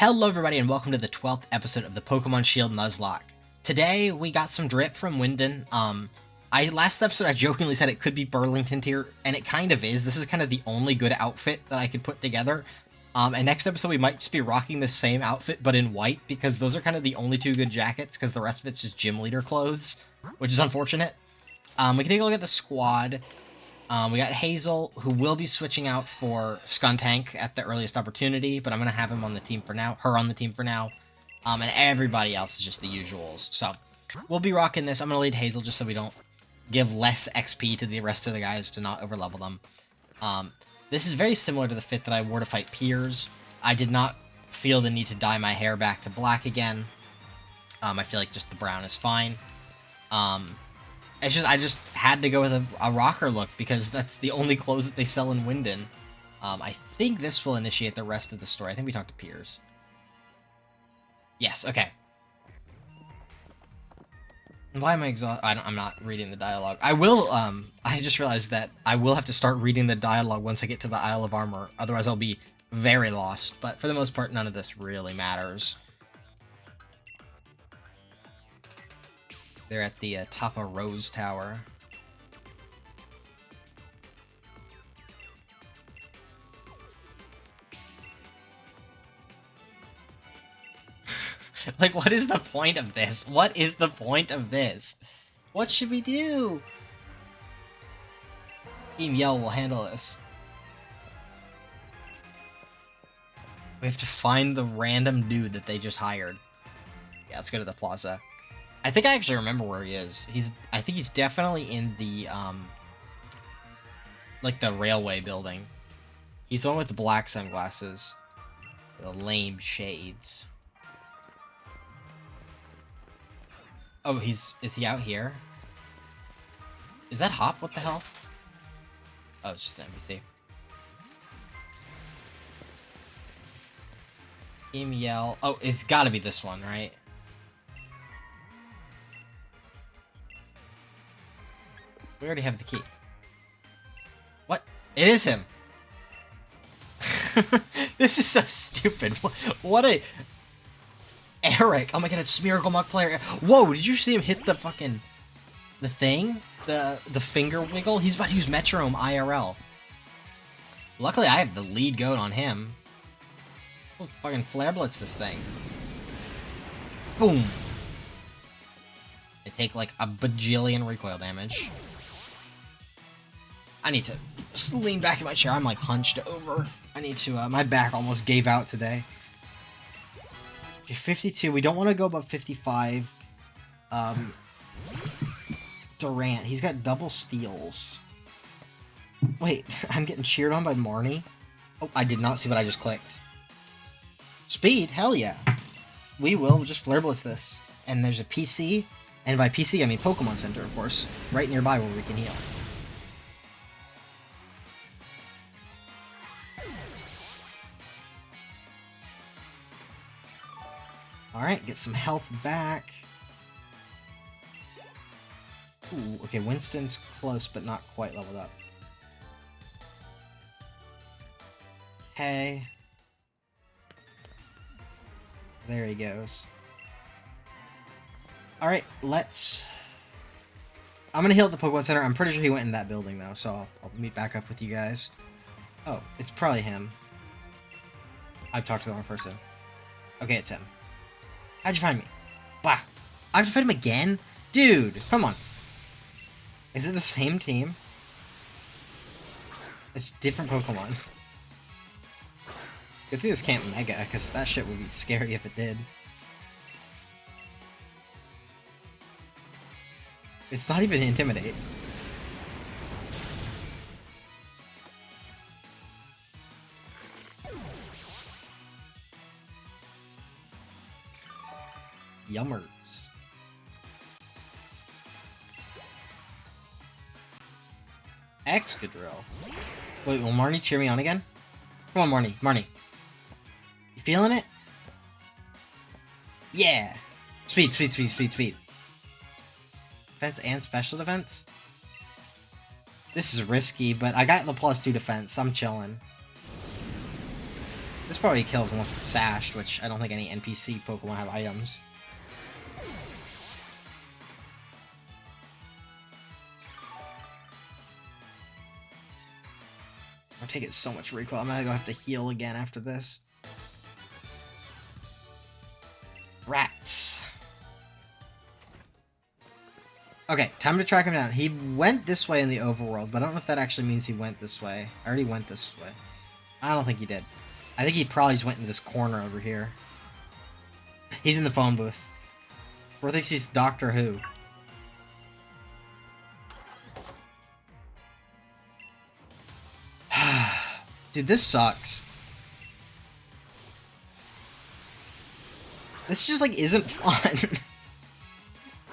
Hello everybody and welcome to the 12th episode of the Pokémon Shield Nuzlocke. Today we got some drip from Winden. Last episode I jokingly said it could be Burlington tier, and it kind of is. This is kind of the only good outfit that I could put together. And next episode we might just be rocking the same outfit but in white, because those are kind of the only two good jackets, because the rest of it's just gym leader clothes, which is unfortunate. We can take a look at the squad. We got Hazel, who will be switching out for Skuntank at the earliest opportunity, but I'm going to have him on the team for now, her on the team for now. And everybody else is just the usuals. So, we'll be rocking this. I'm going to lead Hazel just so we don't give less XP to the rest of the guys to not overlevel them. This is very similar to the fit that I wore to fight Piers. I did not feel the need to dye my hair back to black again. I feel like just the brown is fine. I just had to go with a rocker look because that's the only clothes that they sell in Winden. I think this will initiate the rest of the story. I think we talked to Piers. Yes, okay. Why am I exhausted? I'm not reading the dialogue. I will, I just realized that I will have to start reading the dialogue once I get to the Isle of Armor. Otherwise I'll be very lost. But for the most part, none of this really matters. They're at the top of Rose Tower. Like, what is the point of this? What is the point of this? What should we do? Team Yell will handle this. We have to find the random dude that they just hired. Yeah, let's go to the plaza. I think I actually remember where he is. I think he's definitely in the, like the railway building. He's the one with the black sunglasses. The lame shades. Oh, is he out here? Is that Hop? What the hell? Oh, it's just an NPC. Team Yell. Oh, it's gotta be this one, right? We already have the key. What? It is him! This is so stupid. What a... Eric! Oh my god, it's Miracle Muck player. Whoa, did you see him hit the fucking... the thing? The finger wiggle? He's about to use Metronome IRL. Luckily, I have the lead goat on him. We'll fucking Flare Blitz this thing. Boom! They take like a bajillion recoil damage. I need to lean back in my chair. I'm like hunched over. I need to, my back almost gave out today. Okay, 52. We don't want to go above 55. Durant. He's got double steals. Wait, I'm getting cheered on by Marnie? Oh, I did not see what I just clicked. Speed? Hell yeah. We will just Flare Blitz this. And there's a PC. And by PC, I mean Pokemon Center, of course. Right nearby where we can heal. Alright, get some health back. Ooh, okay, Winston's close, but not quite leveled up. Okay. There he goes. Alright, let's... I'm gonna heal at the Pokemon Center. I'm pretty sure he went in that building, though, so I'll meet back up with you guys. Oh, it's probably him. I've talked to the wrong person. Okay, it's him. How'd you find me? Blah. I have to fight him again? Dude, come on. Is it the same team? It's different Pokemon. Good thing this can't Mega, because that shit would be scary if it did. It's not even Intimidate. Yummers. Excadrill. Wait, will Marnie cheer me on again? Come on, Marnie. Marnie. You feeling it? Yeah! Speed, speed, speed, speed, speed. Defense and special defense? This is risky, but I got the +2 defense. I'm chilling. This probably kills unless it's sashed, which I don't think any NPC Pokemon have items. I'm taking so much recoil. I'm gonna go have to heal again after this. Rats. Okay, time to track him down. He went this way in the overworld, but I don't know if that actually means he went this way. I already went this way. I don't think he did. I think he probably just went into this corner over here. He's in the phone booth. Bro thinks he's Doctor Who. Dude, this sucks. This just, like, isn't fun.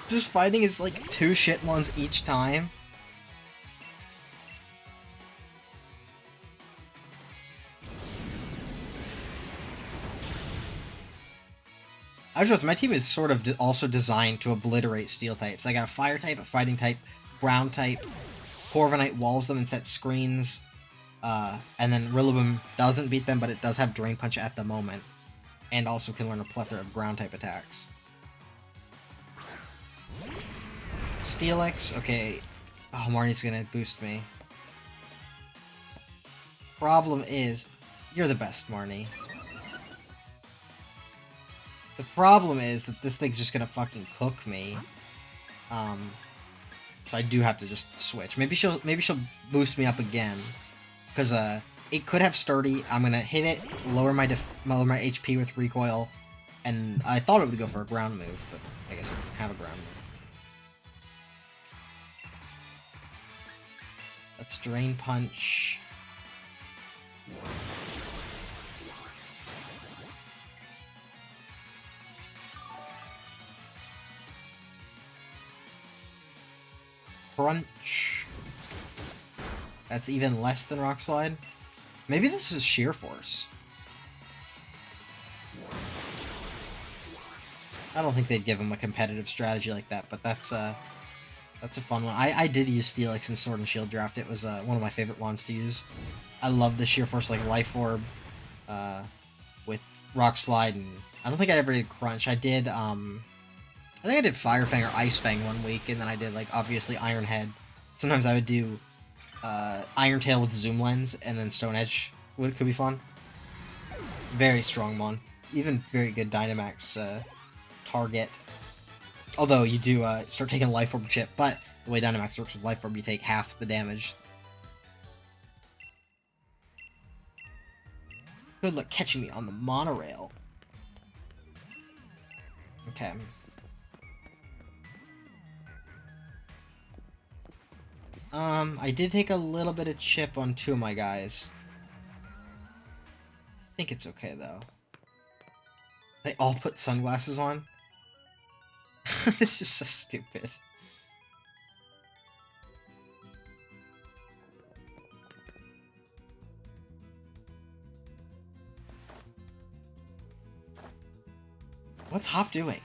Just fighting is, like, 2 shit ones each time. I just my team is sort of also designed to obliterate steel types. I got a fire type, a fighting type, ground type. Corviknight walls them and sets screens. And then Rillaboom doesn't beat them, but it does have Drain Punch at the moment. And also can learn a plethora of ground type attacks. Steelix, okay. Oh, Marnie's gonna boost me. Problem is, you're the best, Marnie. The problem is that this thing's just gonna fucking cook me. So I do have to just switch. Maybe she'll boost me up again. Because it could have sturdy. I'm gonna hit it, lower my HP with recoil, and I thought it would go for a ground move, but I guess it doesn't have a ground move. Let's Drain Punch. Crunch. That's even less than Rock Slide. Maybe this is Sheer Force. I don't think they'd give him a competitive strategy like that, but that's a fun one. I did use Steelix in Sword and Shield draft. It was one of my favorite ones to use. I love the Sheer Force, like, Life Orb with Rock Slide, and I don't think I ever did Crunch. I did, I think I did Fire Fang or Ice Fang one week, and then I did, like, obviously Iron Head. Sometimes I would do Iron Tail with Zoom Lens, and then Stone Edge could be fun. Very strong mon. Even very good Dynamax target. Although you do start taking Life Orb chip, but the way Dynamax works with Life Orb, you take half the damage. Good luck catching me on the monorail. Okay. I did take a little bit of chip on 2 of my guys. I think it's okay, though. They all put sunglasses on? This is so stupid. What's Hop doing?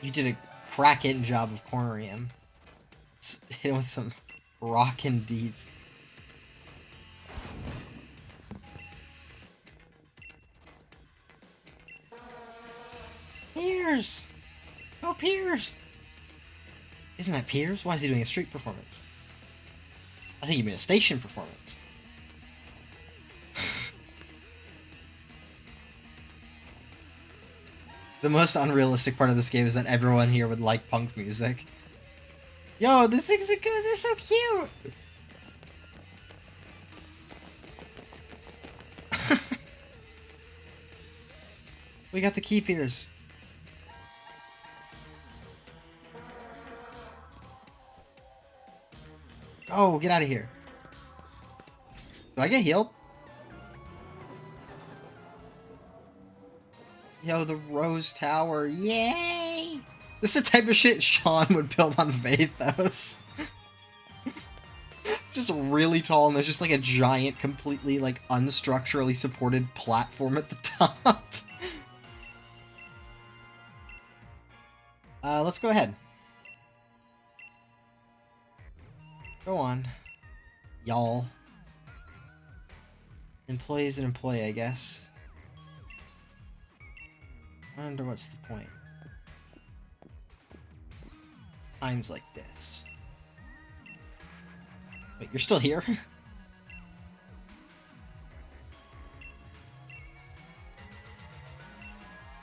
You did a crack-in job of cornering him. Let's hit him with some rockin' beats. Piers! Go Piers! Isn't that Piers? Why is he doing a street performance? I think you mean a station performance. The most unrealistic part of this game is that everyone here would like punk music. Yo, the Zigzagoos are so cute! We got the Keep Ears. Oh, get out of here. Do I get healed? Yo, the Rose Tower. Yay! This is the type of shit Sean would build on Vathos. Just really tall, and there's just like a giant, completely like unstructurally supported platform at the top. Let's go ahead. Go on. Y'all. Employee's an employee, I guess. I wonder what's the point. Times like this. Wait, you're still here?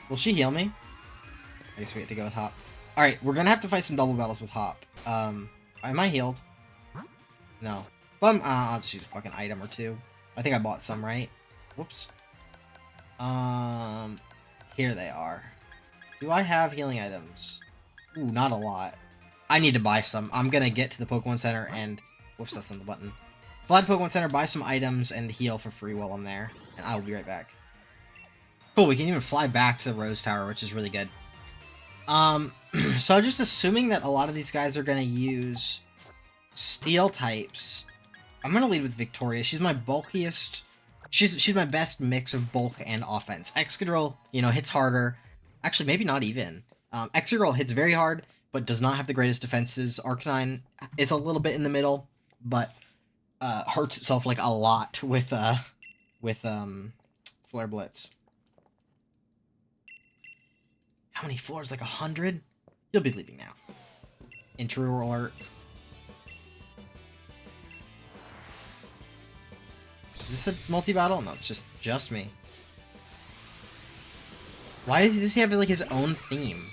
Will she heal me? I guess we get to go with Hop. Alright, we're gonna have to fight some double battles with Hop. Am I healed? No. But I'll just use a fucking item or two. I think I bought some, right? Whoops. Here they are. Do I have healing items? Ooh, not a lot. I need to buy some. I'm gonna get to the Pokemon Center and... Whoops, that's on the button. Fly to Pokemon Center, buy some items, and heal for free while I'm there. And I will be right back. Cool, we can even fly back to the Rose Tower, which is really good. So just assuming that a lot of these guys are gonna use steel types, I'm gonna lead with Victoria. She's my bulkiest... She's my best mix of bulk and offense. Excadrill, you know, hits harder. Actually, maybe not even. Excadrill hits very hard, but does not have the greatest defenses. Arcanine is a little bit in the middle, but hurts itself like a lot with Flare Blitz. How many floors? Like 100? You'll be leaving now. Intro alert. Is this a multi-battle? No, it's just me. Why does he have like his own theme?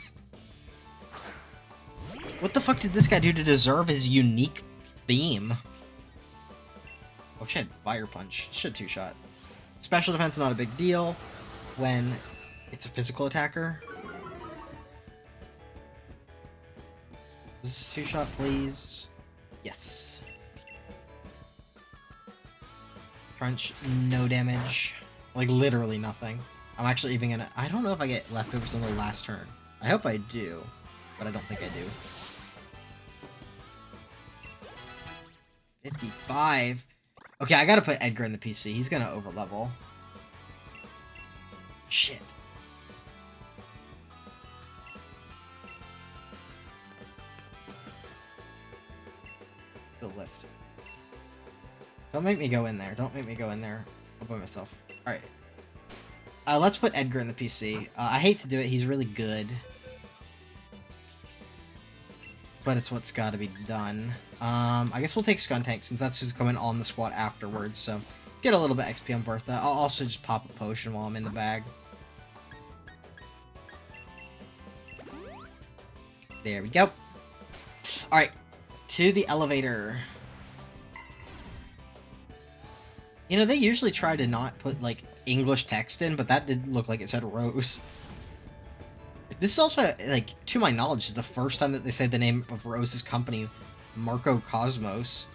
What the fuck did this guy do to deserve his unique theme? Oh, she had Fire Punch. Should two-shot. Special defense not a big deal when it's a physical attacker. Is this a two-shot, please? Yes. Crunch, no damage. Like, literally nothing. I'm actually even gonna... I don't know if I get leftovers on the last turn. I hope I do, but I don't think I do. 55. Okay, I gotta put Edgar in the PC. He's gonna overlevel. Shit. The lift. Don't make me go in there. Don't make me go in there. I'll by myself. Alright. Let's put Edgar in the PC. I hate to do it. He's really good. But it's what's got to be done. I guess we'll take Skuntank since that's just coming on the squad afterwards. So get a little bit XP on Bertha. I'll also just pop a potion while I'm in the bag. There we go. Alright. To the elevator. You know, they usually try to not put, like, English text in, but that did look like it said Rose. This is also, like, to my knowledge, is the first time that they say the name of Rose's company, Marco Cosmos.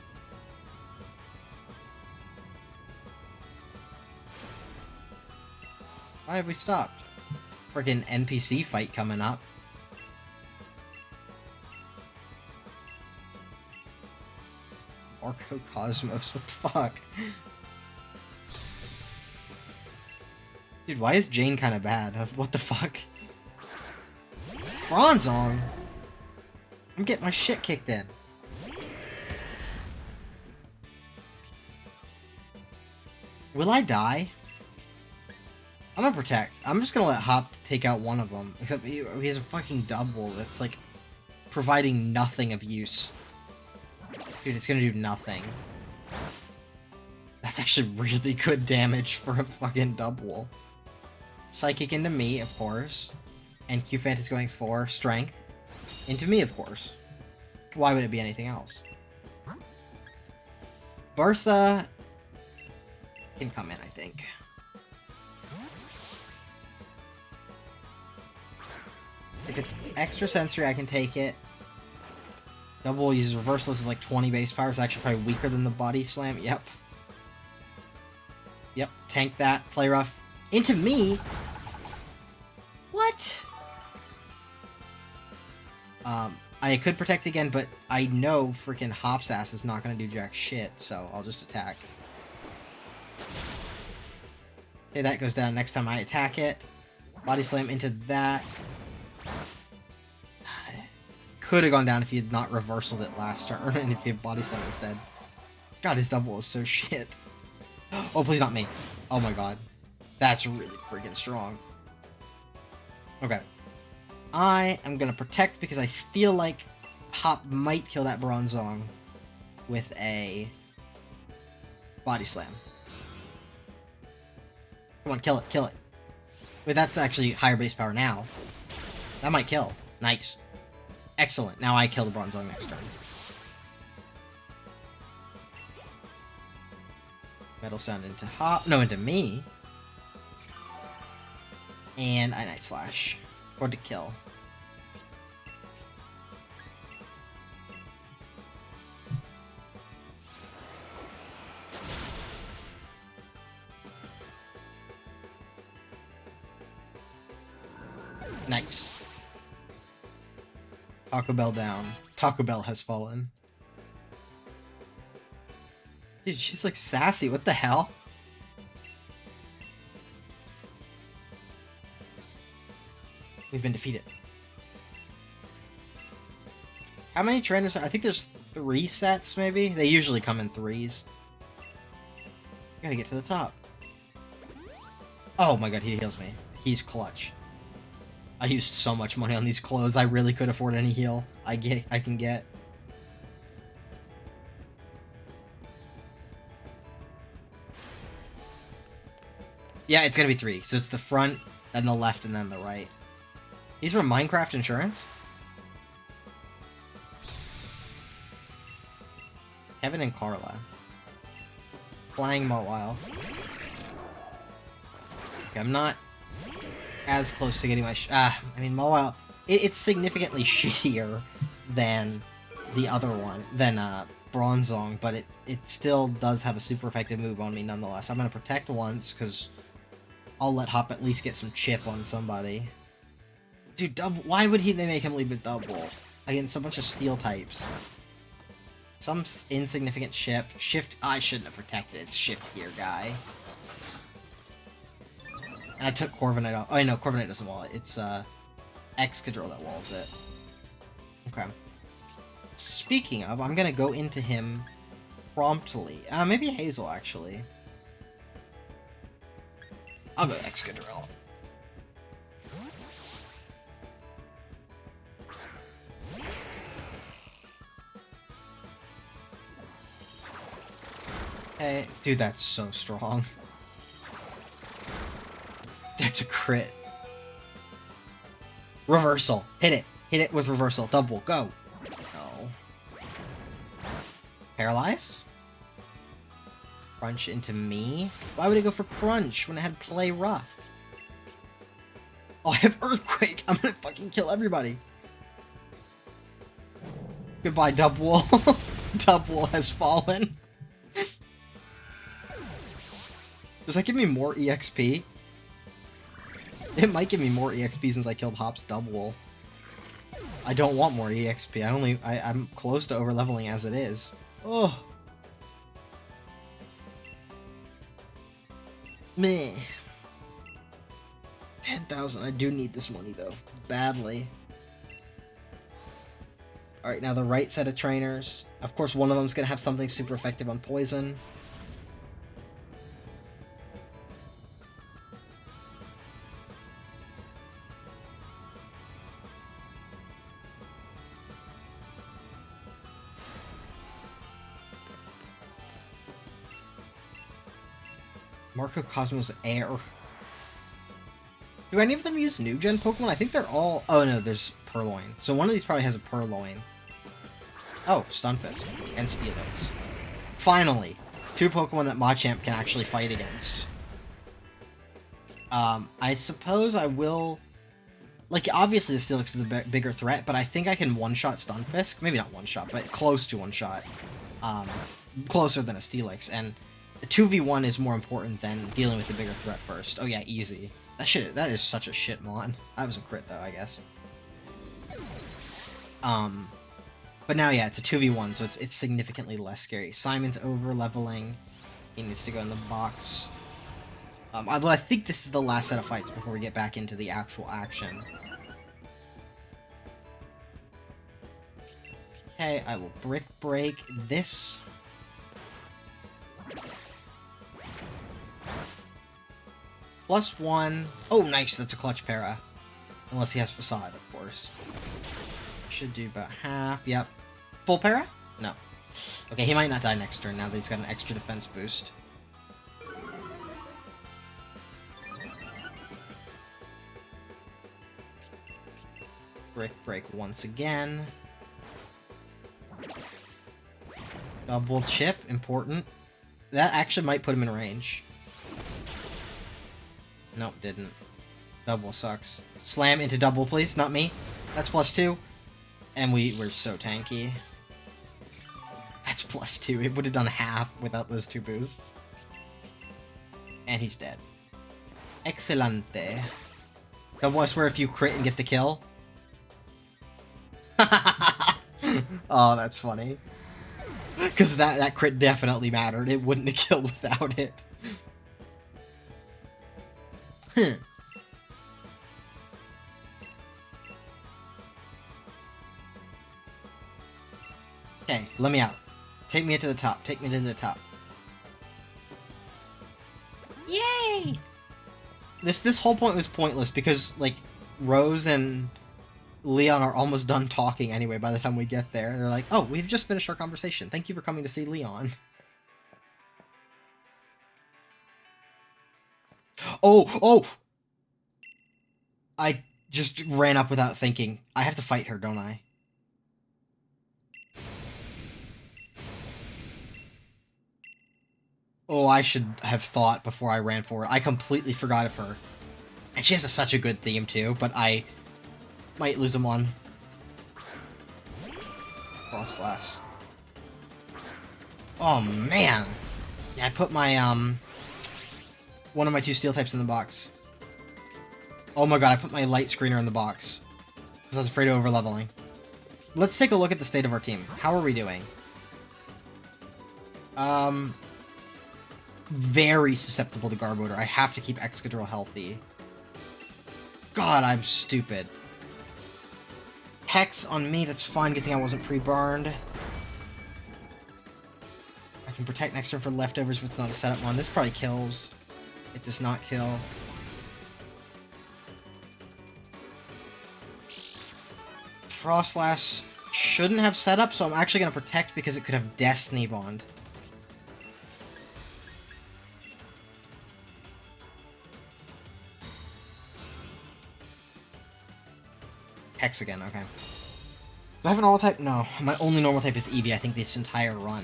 Why have we stopped? Freaking NPC fight coming up. Marco Cosmos, what the fuck? Dude, why is Jane kind of bad? What the fuck? Bronzong? I'm getting my shit kicked in. Will I die? I'm gonna protect. I'm just gonna let Hop take out one of them. Except he has a fucking double that's like providing nothing of use. Dude, it's gonna do nothing. That's actually really good damage for a fucking double. Psychic into me, of course. And Q-Fant is going for Strength. Into me, of course. Why would it be anything else? Bertha can come in, I think. If it's extra sensory, I can take it. Double uses reversal. This is like 20 base power. It's actually probably weaker than the body slam. Yep. Yep. Tank that. Play rough. Into me? What? I could protect again, but I know freaking Hop's ass is not going to do jack shit, so I'll just attack. Okay, that goes down next time I attack it. Body slam into that. Could have gone down if he had not reversaled it last turn, and if he had body slam instead. God, his double is so shit. Oh, please not me. Oh my god. That's really freaking strong. Okay. I am gonna protect because I feel like Hop might kill that Bronzong with a Body Slam. Come on, kill it, kill it. Wait, that's actually higher base power now. That might kill. Nice. Excellent. Now I kill the Bronzong next turn. Metal Sound into Hop. No, into me. And I Night Slash for the kill. Nice. Taco Bell down. Taco Bell has fallen. Dude, she's like sassy. What the hell? We've been defeated. How many trainers? I think there's 3 sets, maybe? They usually come in 3s. Gotta get to the top. Oh my god, he heals me. He's clutch. I used so much money on these clothes. I really could afford any heal I can get. Yeah, it's gonna be 3. So it's the front, then the left, and then the right. These from Minecraft Insurance? Kevin and Carla. Flying Mawile. Okay, I'm not as close to getting my I mean, Mawile, it's significantly shittier than the other one, than Bronzong, but it still does have a super effective move on me nonetheless. I'm gonna protect once, because I'll let Hop at least get some chip on somebody. Dude, double, why would they make him lead with double? Against a bunch of steel types. Some insignificant chip. Shift, I shouldn't have protected. It's shift here, guy. And I took Corviknight off. Oh, no, Corviknight doesn't wall it. It's, Excadrill that walls it. Okay. Speaking of, I'm gonna go into him promptly. Maybe Hazel, actually. I'll go Excadrill. Hey, dude, that's so strong. That's a crit. Reversal. Hit it. Hit it with reversal. Double. Go. No. Paralyzed? Crunch into me? Why would I go for Crunch when I had Play Rough? Oh, I have Earthquake. I'm gonna fucking kill everybody. Goodbye, Dubwool. Dubwool has fallen. Does that give me more EXP? It might give me more EXP since I killed Hop's Dubwool. I don't want more EXP. I'm close to overleveling as it is. Oh. Meh. 10,000. I do need this money though. Badly. Alright, now the right set of trainers. Of course, one of them's gonna have something super effective on poison. Marco Cosmos Air. Do any of them use new gen Pokemon? I think they're all... Oh no, there's Purloin. So one of these probably has a Purloin. Oh, Stunfisk and Steelix. Finally, 2 Pokemon that Machamp can actually fight against. I suppose I will... Like, obviously the Steelix is the bigger threat, but I think I can one-shot Stunfisk. Maybe not one-shot, but close to one-shot. Closer than a Steelix, and... 2v1 is more important than dealing with the bigger threat first. Oh yeah, easy. That is such a shit mon. That was a crit though, I guess. But now yeah, it's a 2v1, so it's significantly less scary. Simon's over-leveling. He needs to go in the box. Although I think this is the last set of fights before we get back into the actual action. Okay, I will Brick Break this. +1. Oh, nice. That's a clutch para. Unless he has Facade, of course. Should do about half. Yep. Full para? No. Okay, he might not die next turn now that he's got an extra defense boost. Break once again. Double chip, important. That actually might put him in range. Nope, didn't. Double sucks. Slam into double, please. Not me. That's +2. And we're so tanky. That's +2. It would have done half without those 2 boosts. And he's dead. Excelente. Double, I swear if you crit and get the kill. Oh, that's funny. Because that crit definitely mattered. It wouldn't have killed without it. Okay, let me out. Take me to the top. Take me to the top. Yay! This whole point was pointless because, like, Rose and Leon are almost done talking anyway by the time we get there. They're like, oh, we've just finished our conversation. Thank you for coming to see Leon. Oh! I just ran up without thinking. I have to fight her, don't I? Oh, I should have thought before I ran forward. I completely forgot of her. And she has such a good theme, too, but I might lose them on Cross Slash. Oh, man. Yeah, I put my, one of my 2 steel types in the box. Oh my god, I put my light screener in the box. Because I was afraid of overleveling. Let's take a look at the state of our team. How are we doing? Very susceptible to Garb Odor. I have to keep Excadrill healthy. God, I'm stupid. Hex on me, that's fine. Good thing I wasn't pre-burned. I can protect next turn for leftovers if it's not a setup one. This probably kills. It does not kill. Frostlass shouldn't have setup, so I'm actually going to protect because it could have Destiny Bond. Hex again, okay. Do I have a normal type? No. My only normal type is Eevee, I think, this entire run.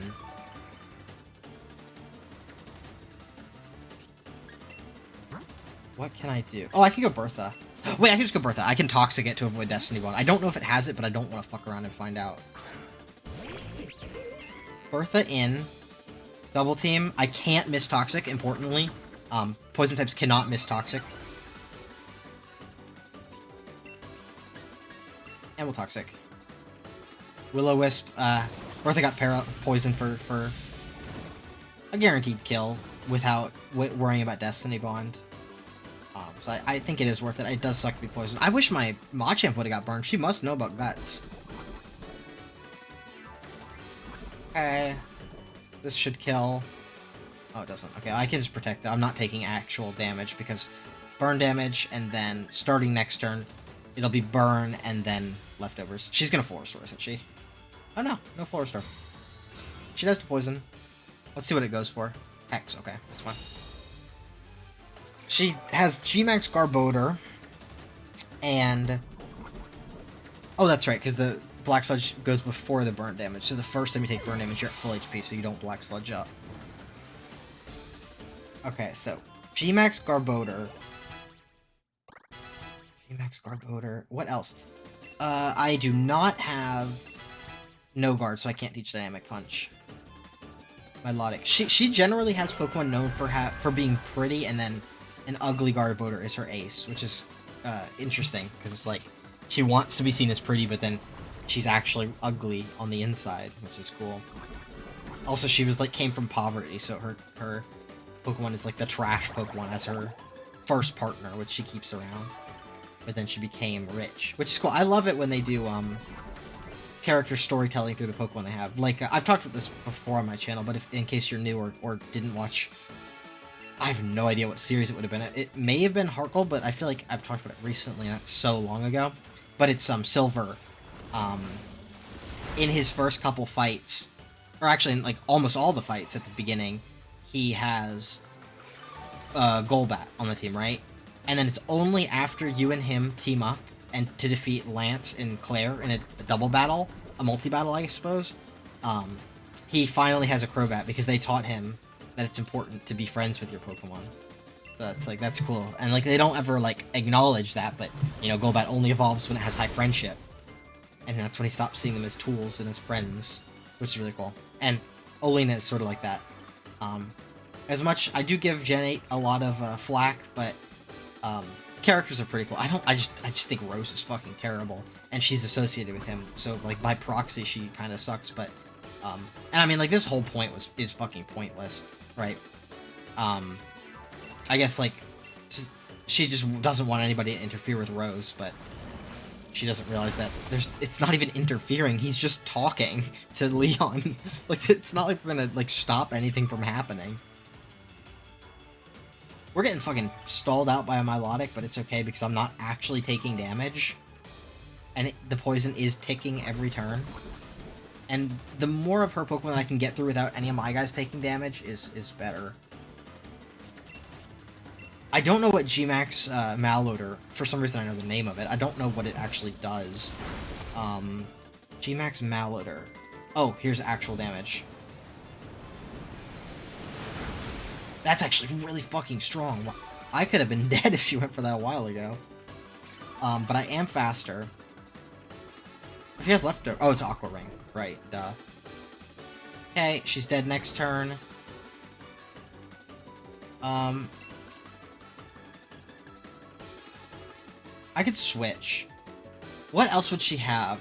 What can I do? Oh, I can go Bertha. Wait, I can just go Bertha. I can Toxic it to avoid Destiny Bond. I don't know if it has it, but I don't want to fuck around and find out. Bertha in. Double team. I can't miss Toxic, importantly. Poison types cannot miss Toxic. And we'll Toxic. Will-O-Wisp. Bertha got poison for a guaranteed kill without worrying about Destiny Bond. So I think it is worth it. It does suck to be poisoned. I wish my Machamp would have got burned. She must know about guts. Okay. This should kill. Oh, it doesn't. Okay, I can just protect that. I'm not taking actual damage because burn damage and then starting next turn, it'll be burn and then leftovers. She's gonna Floor Restore, isn't she? Oh no, no Floor Restore. She does to poison. Let's see what it goes for. Hex, okay, that's fine. She has G-Max Garbodor, and... Oh, that's right, because the Black Sludge goes before the burn damage, so the first time you take burn damage, you're at full HP, so you don't Black Sludge up. Okay, so G-Max Garbodor. G-Max Garbodor. What else? I do not have No Guard, so I can't teach Dynamic Punch. Milotic. She generally has Pokemon known for being pretty, and then an ugly Garbodor is her ace, which is interesting, because it's like, she wants to be seen as pretty, but then she's actually ugly on the inside, which is cool. Also, she was like, came from poverty, so her Pokemon is like the trash Pokemon as her first partner, which she keeps around. But then she became rich, which is cool. I love it when they do character storytelling through the Pokemon they have. Like, I've talked about this before on my channel, but in case you're new or didn't watch I have no idea what series it would have been. It may have been Harkle, but I feel like I've talked about it recently, and that's so long ago. But it's Silver. In his first couple fights, or actually in like almost all the fights at the beginning, he has Golbat on the team, right? And then it's only after you and him team up and to defeat Lance and Claire in a double battle, a multi-battle, I suppose, he finally has a Crobat because they taught him that it's important to be friends with your Pokemon. So it's like, that's cool. And like, they don't ever like acknowledge that, but you know, Golbat only evolves when it has high friendship. And that's when he stops seeing them as tools and as friends, which is really cool. And Oleena is sort of like that. As much, I do give Gen 8 a lot of flack, but characters are pretty cool. I just think Rose is fucking terrible, and she's associated with him, so like by proxy she kind of sucks. But and I mean, like, this whole point is fucking pointless, right? I guess like she just doesn't want anybody to interfere with Rose, but she doesn't realize that it's not even interfering. He's just talking to Leon. Like, it's not like we're gonna like stop anything from happening. We're getting fucking stalled out by a Milotic, but it's okay because I'm not actually taking damage. And the poison is ticking every turn. And the more of her Pokemon I can get through without any of my guys taking damage is better. I don't know what Gmax Malloader, for some reason I know the name of it. I don't know what it actually does. Gmax Malloader. Oh, here's actual damage. That's actually really fucking strong. I could have been dead if she went for that a while ago. But I am faster. She has leftover. Oh, it's Aqua Ring. Right, duh. Okay, she's dead next turn. I could switch. What else would she have?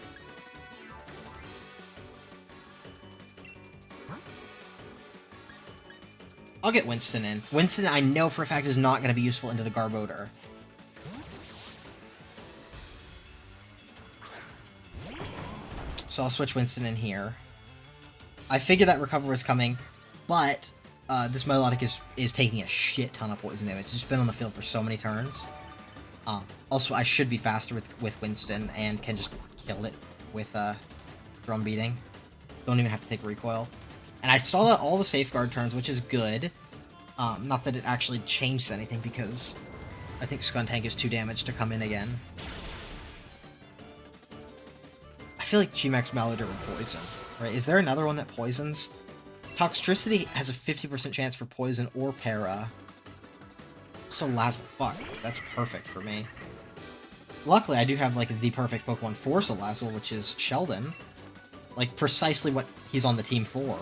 I'll get Winston in. Winston, I know for a fact, is not going to be useful into the Garbodor. So I'll switch Winston in here. I figured that Recover was coming, but this Milotic is taking a shit ton of poison damage. It's just been on the field for so many turns. Also, I should be faster with Winston and can just kill it with Drum Beating. Don't even have to take Recoil. And I stalled out all the Safeguard turns, which is good. Not that it actually changed anything, because I think Skuntank is too damaged to come in again. I feel like Gmax Malloader would poison, right? Is there another one that poisons? Toxtricity has a 50% chance for poison or para. Salazzle, fuck, that's perfect for me. Luckily, I do have, like, the perfect Pokemon for Salazzle, which is Sheldon. Like, precisely what he's on the team for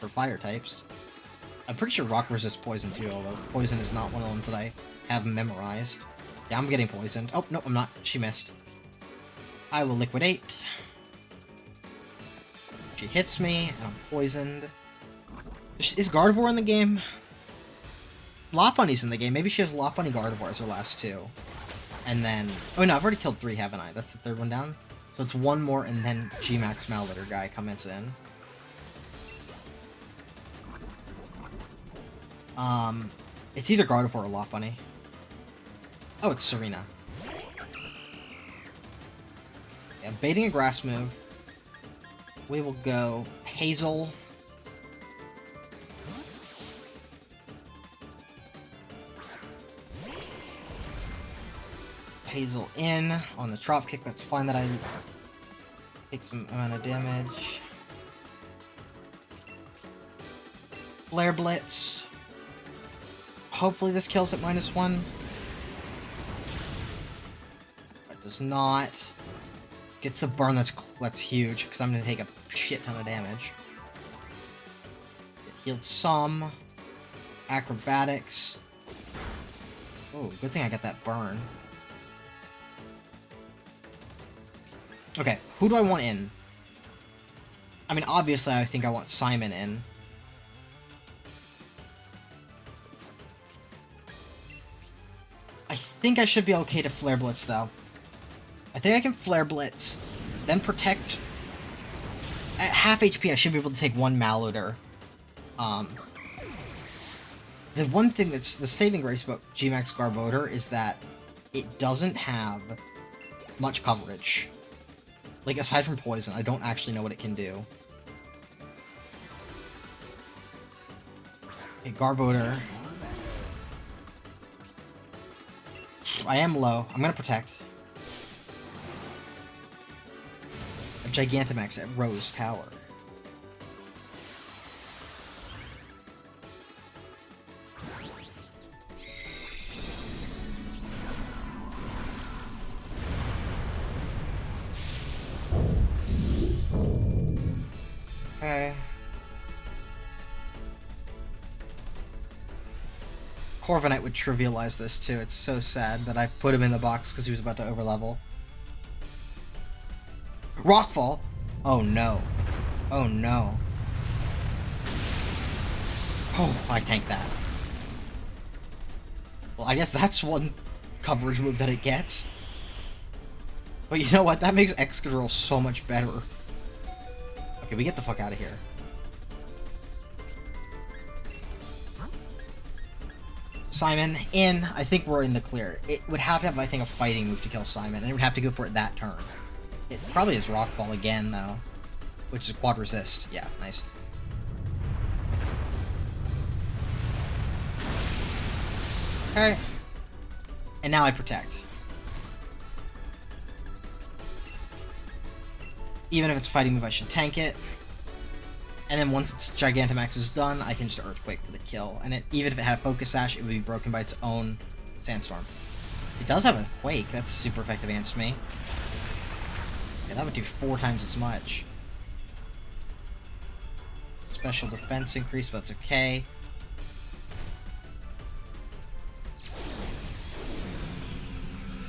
fire types. I'm pretty sure Rock resists poison too, although poison is not one of the ones that I have memorized. Yeah, I'm getting poisoned. Oh, no, I'm not. She missed. I will Liquidate. She hits me, and I'm poisoned. Is Gardevoir in the game? Lopunny's in the game. Maybe she has Lopunny Gardevoir as her last two. And then... Oh, no, I've already killed 3, haven't I? That's the third one down? So it's one more, and then Gmax Malloader guy comes in. It's either Gardevoir or Lopunny. Oh, it's Serena. Yeah, baiting a grass move. We will go Hazel. Hazel in on the Trop Kick. That's fine that I take some amount of damage. Flare Blitz. Hopefully this kills at -1. That does not. Gets the burn, that's huge, because I'm going to take a shit ton of damage. Get healed some. Acrobatics. Oh, good thing I got that burn. Okay, who do I want in? I mean, obviously I think I want Simon in. I think I should be okay to Flare Blitz, though. I think I can Flare Blitz, then Protect. At half HP, I should be able to take one Malloader. The one thing that's the saving grace about G-Max Garbodor is that it doesn't have much coverage. Like, aside from poison, I don't actually know what it can do. Okay, Garbodor. I am low. I'm gonna protect. A Gigantamax at Rose Tower. Okay. Corviknight would trivialize this too. It's so sad that I put him in the box because he was about to overlevel. Rockfall! Oh no. Oh no. Oh, I tanked that. Well, I guess that's one coverage move that it gets. But you know what? That makes Excadrill so much better. Okay, we get the fuck out of here. Simon, in. I think we're in the clear. It would have to have, I think, a fighting move to kill Simon, and it would have to go for it that turn. It probably is Rockfall again, though. Which is quad resist. Yeah, nice. Okay. And now I protect. Even if it's a fighting move, I should tank it. And then once its Gigantamax is done, I can just Earthquake for the kill. And even if it had a Focus Sash, it would be broken by its own Sandstorm. It does have a Quake. That's super effective against me. Yeah, that would do 4 times as much. Special defense increase, but that's okay.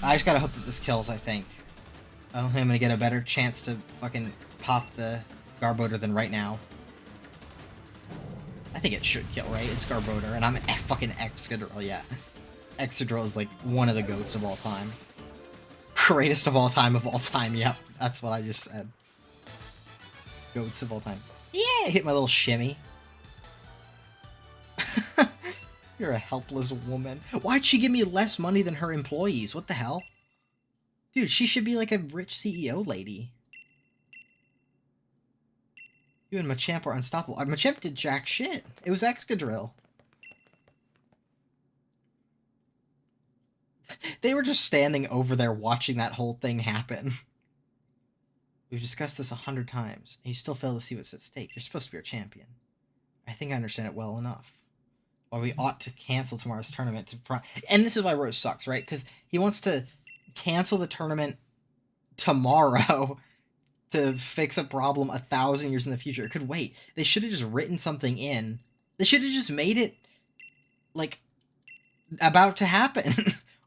I just gotta hope that this kills, I think. I don't think I'm gonna get a better chance to fucking pop the Garbodor than right now. I think it should kill, right? It's Garbodor, and I'm fucking Excadrill, yeah. Excadrill is like one of the GOATs of all time. Greatest of all time, yep. That's what I just said. GOATs of all time. Yeah, hit my little shimmy. You're a helpless woman. Why'd she give me less money than her employees? What the hell? Dude, she should be like a rich CEO lady. You and Machamp are unstoppable. Machamp did jack shit. It was Excadrill. They were just standing over there watching that whole thing happen. We've discussed this 100 times, and you still fail to see what's at stake. You're supposed to be our champion. I think I understand it well enough. Well, we ought to cancel tomorrow's tournament to and this is why Rose sucks, right? Because he wants to cancel the tournament tomorrow to fix a problem 1,000 years in the future. It could wait. They should have just written something in. They should have just made it, like, about to happen.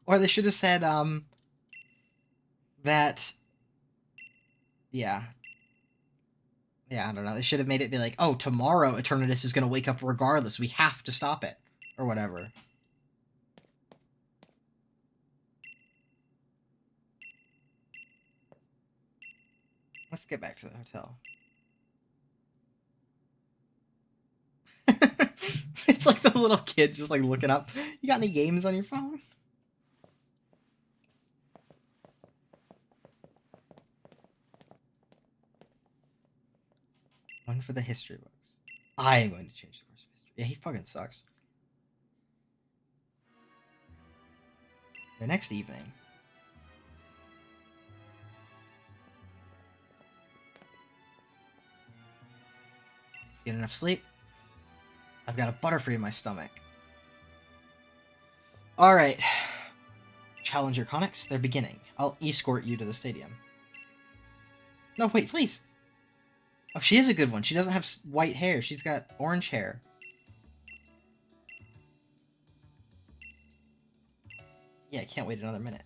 Or they should have said, that... Yeah. Yeah, I don't know. They should have made it be like, oh, tomorrow Eternatus is going to wake up regardless. We have to stop it. Or whatever. Let's get back to the hotel. It's like the little kid just like looking up. You got any games on your phone? One for the history books. I am going to change the course of history. Yeah, he fucking sucks. The next evening. Get enough sleep? I've got a Butterfree in my stomach. Alright. Challenger Conics, they're beginning. I'll escort you to the stadium. No, wait, please. Oh, she is a good one. She doesn't have white hair. She's got orange hair. Yeah, I can't wait another minute.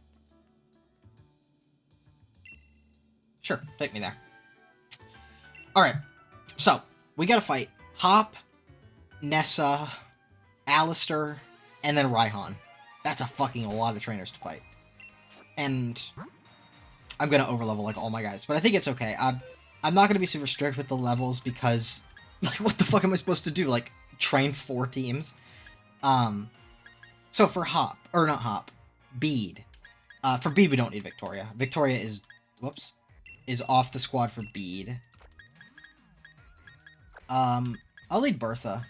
Sure, take me there. Alright, so, we gotta fight Hop, Nessa, Alistair, and then Raihan. That's a fucking lot of trainers to fight. And I'm gonna overlevel like all my guys, but I think it's okay. I'm not gonna be super strict with the levels because, like, what the fuck am I supposed to do? Like, train 4 teams? So for Hop, or not Hop, Bede. For Bede, we don't need Victoria. Victoria is, whoops, is off the squad for Bede. I'll lead Bertha.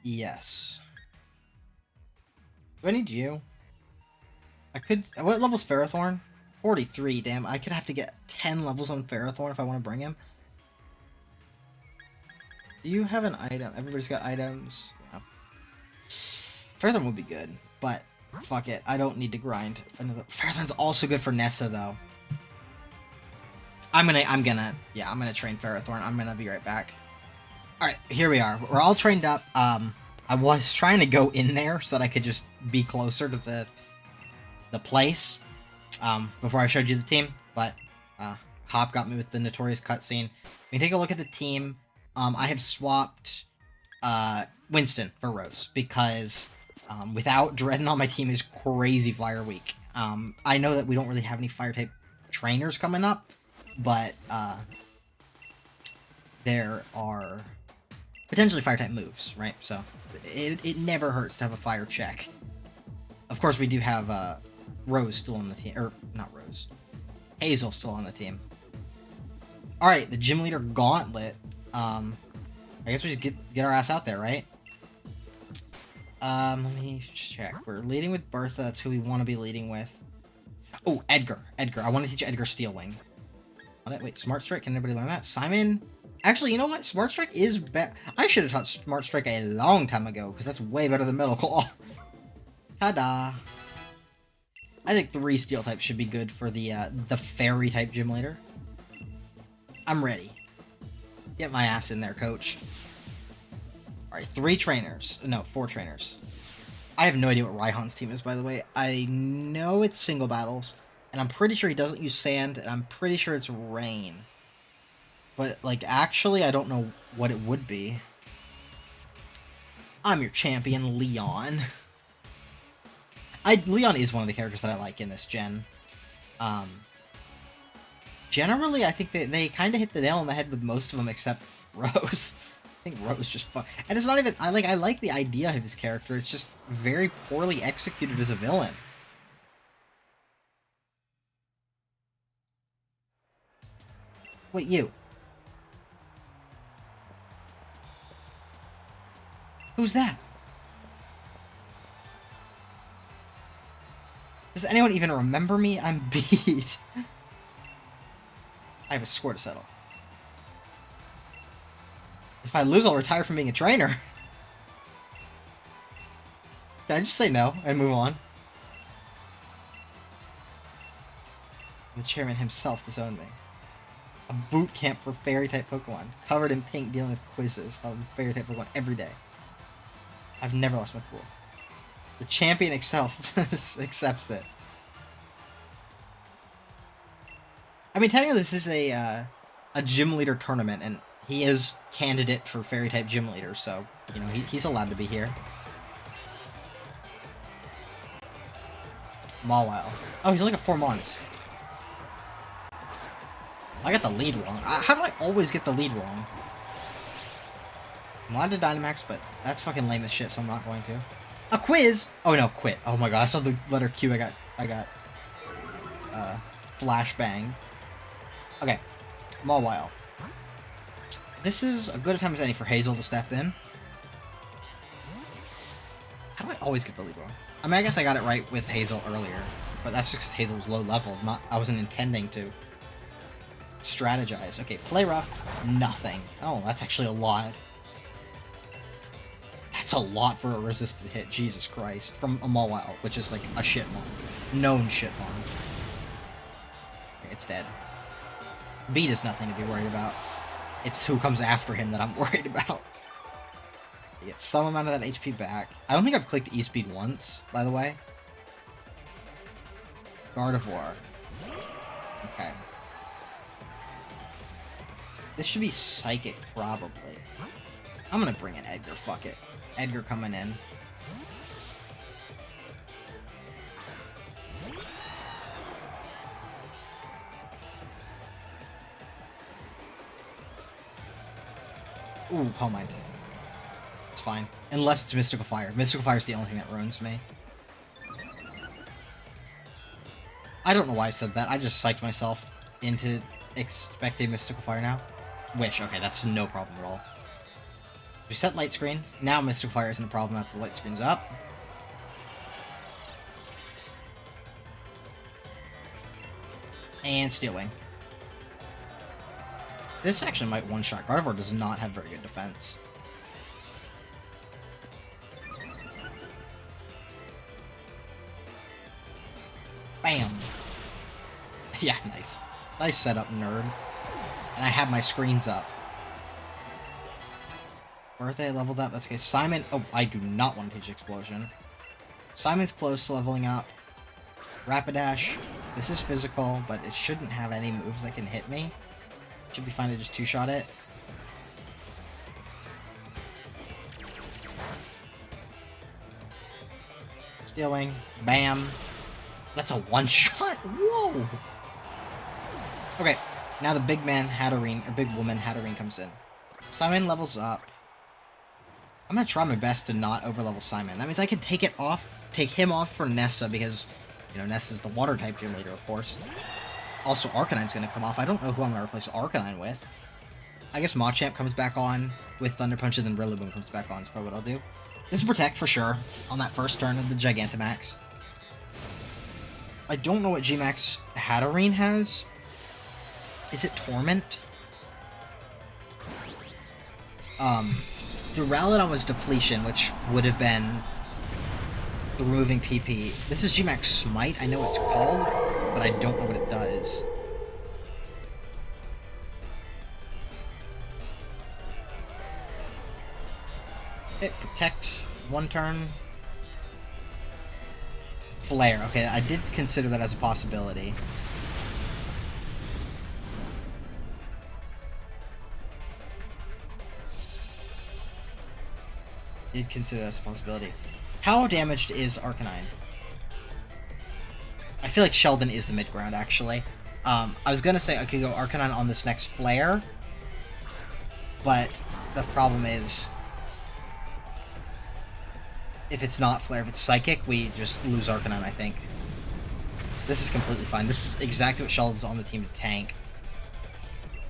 Yes. Do I need you? I could... What level's Ferrothorn? 43, damn. I could have to get 10 levels on Ferrothorn if I want to bring him. Do you have an item? Everybody's got items. Yeah. Ferrothorn would be good, but fuck it. I don't need to grind another... Ferrothorn's also good for Nessa, though. I'm gonna train Ferrothorn. I'm gonna be right back. Alright, here we are. We're all trained up. I was trying to go in there so that I could just be closer to the place before I showed you the team, but Hop got me with the notorious cutscene. We can take a look at the team. I have swapped Winston for Rose because without Dredden on my team is crazy fire weak. I know that we don't really have any fire type trainers coming up, but there are potentially fire type moves, right? So it never hurts to have a fire check. Of course, we do have Rose still on the team, or not Rose, Hazel still on the team. All right, the gym leader Gauntlet. I guess we just get our ass out there, right? Let me check. We're leading with Bertha. That's who we want to be leading with. Oh, Edgar. I want to teach Edgar Steel Wing. Wait, Smart Strike. Can anybody learn that? Simon. Actually, you know what? Smart Strike is better. I should have taught Smart Strike a long time ago, because that's way better than Metal Claw. Ta-da. I think 3 Steel types should be good for the Fairy type gym leader. I'm ready. Get my ass in there, coach. Alright, 3 trainers. No, 4 trainers. I have no idea what Raihan's team is, by the way. I know it's single battles, and I'm pretty sure he doesn't use sand, and I'm pretty sure it's rain. But, like, actually, I don't know what it would be. I'm your champion, Leon. Leon is one of the characters that I like in this gen. Generally, I think they kind of hit the nail on the head with most of them except Rose. I think Rose just fuck. And it's not even... I like the idea of his character. It's just very poorly executed as a villain. Wait, you. Who's that? Does anyone even remember me? I'm beat. I have a score to settle. If I lose, I'll retire from being a trainer. Can I just say no and move on? The chairman himself disowned me. A boot camp for fairy-type Pokemon, covered in pink, dealing with quizzes on fairy-type Pokemon every day. I've never lost my cool. The champion itself accepts it. I mean, technically this is a gym leader tournament, and he is candidate for fairy-type gym leader, so, you know, he's allowed to be here. Mawile. Oh, he's only got 4 months. I got the lead wrong. How do I always get the lead wrong? I'm allowed to Dynamax, but that's fucking lame as shit, so I'm not going to. A quiz! Oh no, quit. Oh my god, I saw the letter Q. I got flashbanged. Okay, Mawile. This is as good a time as any for Hazel to step in. How do I always get the lead wrong? I mean, I guess I got it right with Hazel earlier, but that's just because Hazel was low level. I wasn't intending to strategize. Okay, play rough. Nothing. Oh, that's actually a lot. That's a lot for a resisted hit. Jesus Christ. From a Mawile, which is like a shitmon. Known shitmon. Okay, it's dead. Beat is nothing to be worried about. It's who comes after him that I'm worried about. You get some amount of that HP back. I don't think I've clicked E-Speed once, by the way. Gardevoir. Okay. This should be Psychic, probably. I'm gonna bring in Edgar, fuck it. Edgar coming in. Ooh, Calm Mind. That's fine. Unless it's Mystical Fire. Mystical Fire is the only thing that ruins me. I don't know why I said that. I just psyched myself into expecting Mystical Fire now. Wish. Okay, that's no problem at all. We set Light Screen. Now Mystical Fire isn't a problem that the Light Screen's up. And Steel Wing. This actually might one-shot. Gardevoir does not have very good defense. Bam! Yeah, nice. Nice setup, nerd. And I have my screens up. Birthday leveled up. That's okay. Simon... Oh, I do not want to teach Explosion. Simon's close to leveling up. Rapidash. This is physical, but it shouldn't have any moves that can hit me. Should be fine to just two-shot it. Steel Wing. Bam. That's a one-shot? Whoa! Okay, now the big man Hatterene, or big woman Hatterene comes in. Simon levels up. I'm gonna try my best to not overlevel Simon. That means I can take him off for Nessa, because, you know, Nessa's the water-type gym leader, of course. Also, Arcanine's gonna come off. I don't know who I'm gonna replace Arcanine with. I guess Machamp comes back on with Thunder Punch, and then Rillaboom comes back on. That's probably what I'll do. This is Protect, for sure, on that first turn of the Gigantamax. I don't know what Gmax Hatterene has. Is it Torment? Duraludon was Depletion, which would have been removing PP. This is Gmax Smite, I know it's called, but I don't know what it does. Okay, Protect, one turn. Flare, okay, I did consider that as a possibility. Did consider that as a possibility. How damaged is Arcanine? I feel like Sheldon is the mid-ground, actually. I was gonna say I could go Arcanine on this next Flare, but the problem is, if it's not Flare, if it's Psychic, we just lose Arcanine, I think. This is completely fine. This is exactly what Sheldon's on the team to tank.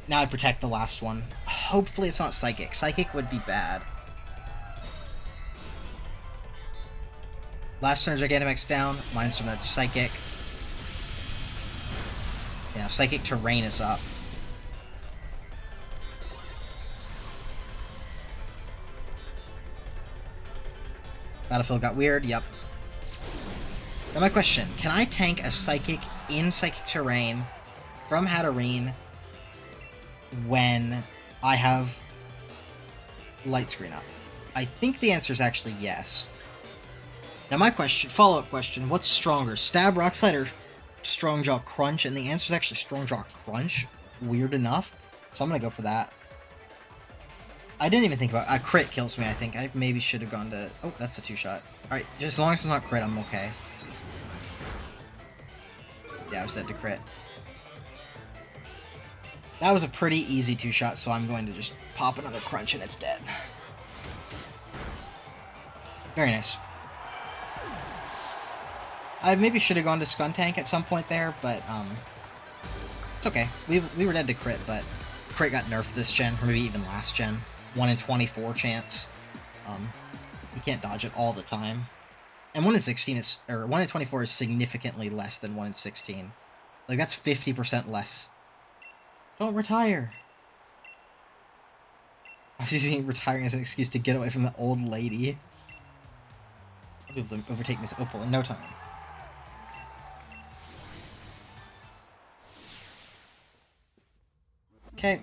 Now I protect the last one. Hopefully it's not Psychic. Psychic would be bad. Last turn, Gigantamax down. Mindstorm, that's Psychic. Yeah, Psychic Terrain is up. Battlefield got weird, yep. Now my question, can I tank a Psychic in Psychic Terrain from Hatterene when I have Light Screen up? I think the answer is actually yes. Now my question, follow-up question, what's stronger, Stab, Rock Slide, or Strong Jaw Crunch? And the answer is actually Strong Jaw Crunch, weird enough. So I'm gonna go for that. I didn't even think about it. Crit kills me, I think. I maybe should have gone to... Oh, that's a two-shot. Alright, just as long as it's not crit, I'm okay. Yeah, I was dead to crit. That was a pretty easy two-shot, so I'm going to just pop another crunch and it's dead. Very nice. I maybe should have gone to Skuntank at some point there, but, it's okay. We were dead to crit, but crit got nerfed this gen, or maybe even last gen. 1 in 24 chance. You can't dodge it all the time. And 1 in 16 is, or 1 in 24 is significantly less than 1 in 16. Like, that's 50% less. Don't retire! I was using retiring as an excuse to get away from the old lady. I'll be able to overtake Miss Opal in no time. Okay.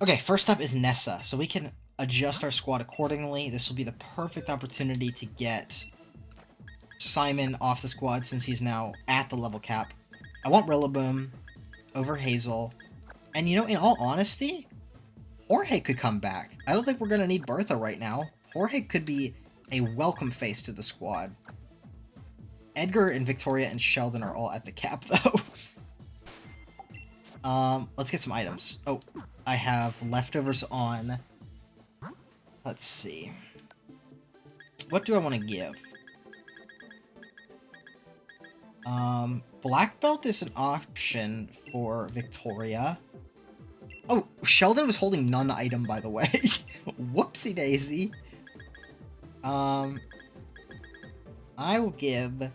Okay, first up is Nessa, so we can adjust our squad accordingly. This will be the perfect opportunity to get Simon off the squad since he's now at the level cap. I want Rillaboom over Hazel, and you know, in all honesty, Jorge could come back. I don't think we're going to need Bertha right now. Jorge could be a welcome face to the squad. Edgar and Victoria and Sheldon are all at the cap, though. Let's get some items. Oh, I have leftovers on Let's see. What do I want to give? Black belt is an option for Victoria. Oh, Sheldon was holding none item, by the way. Whoopsie daisy. I will give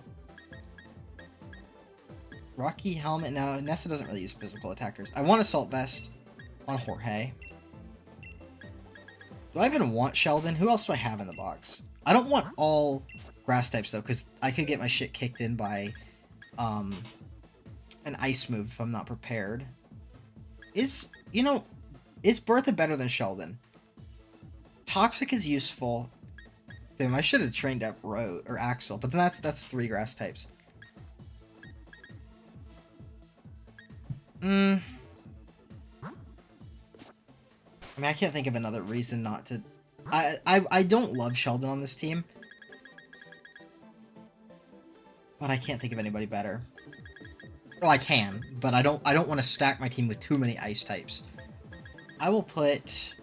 Rocky helmet. Now, Nessa doesn't really use physical attackers. I want assault vest on Jorge. Do I even want Sheldon? Who else do I have in the box? I don't want all grass types, though, because I could get my shit kicked in by an ice move if I'm not prepared. Is Bertha better than Sheldon? Toxic is useful. Damn, I should have trained up Rose or Axel, but then that's 3 grass types. I mean, I can't think of another reason not to. I don't love Sheldon on this team, but I can't think of anybody better. Oh, I can, but I don't want to stack my team with too many ice types. I will put.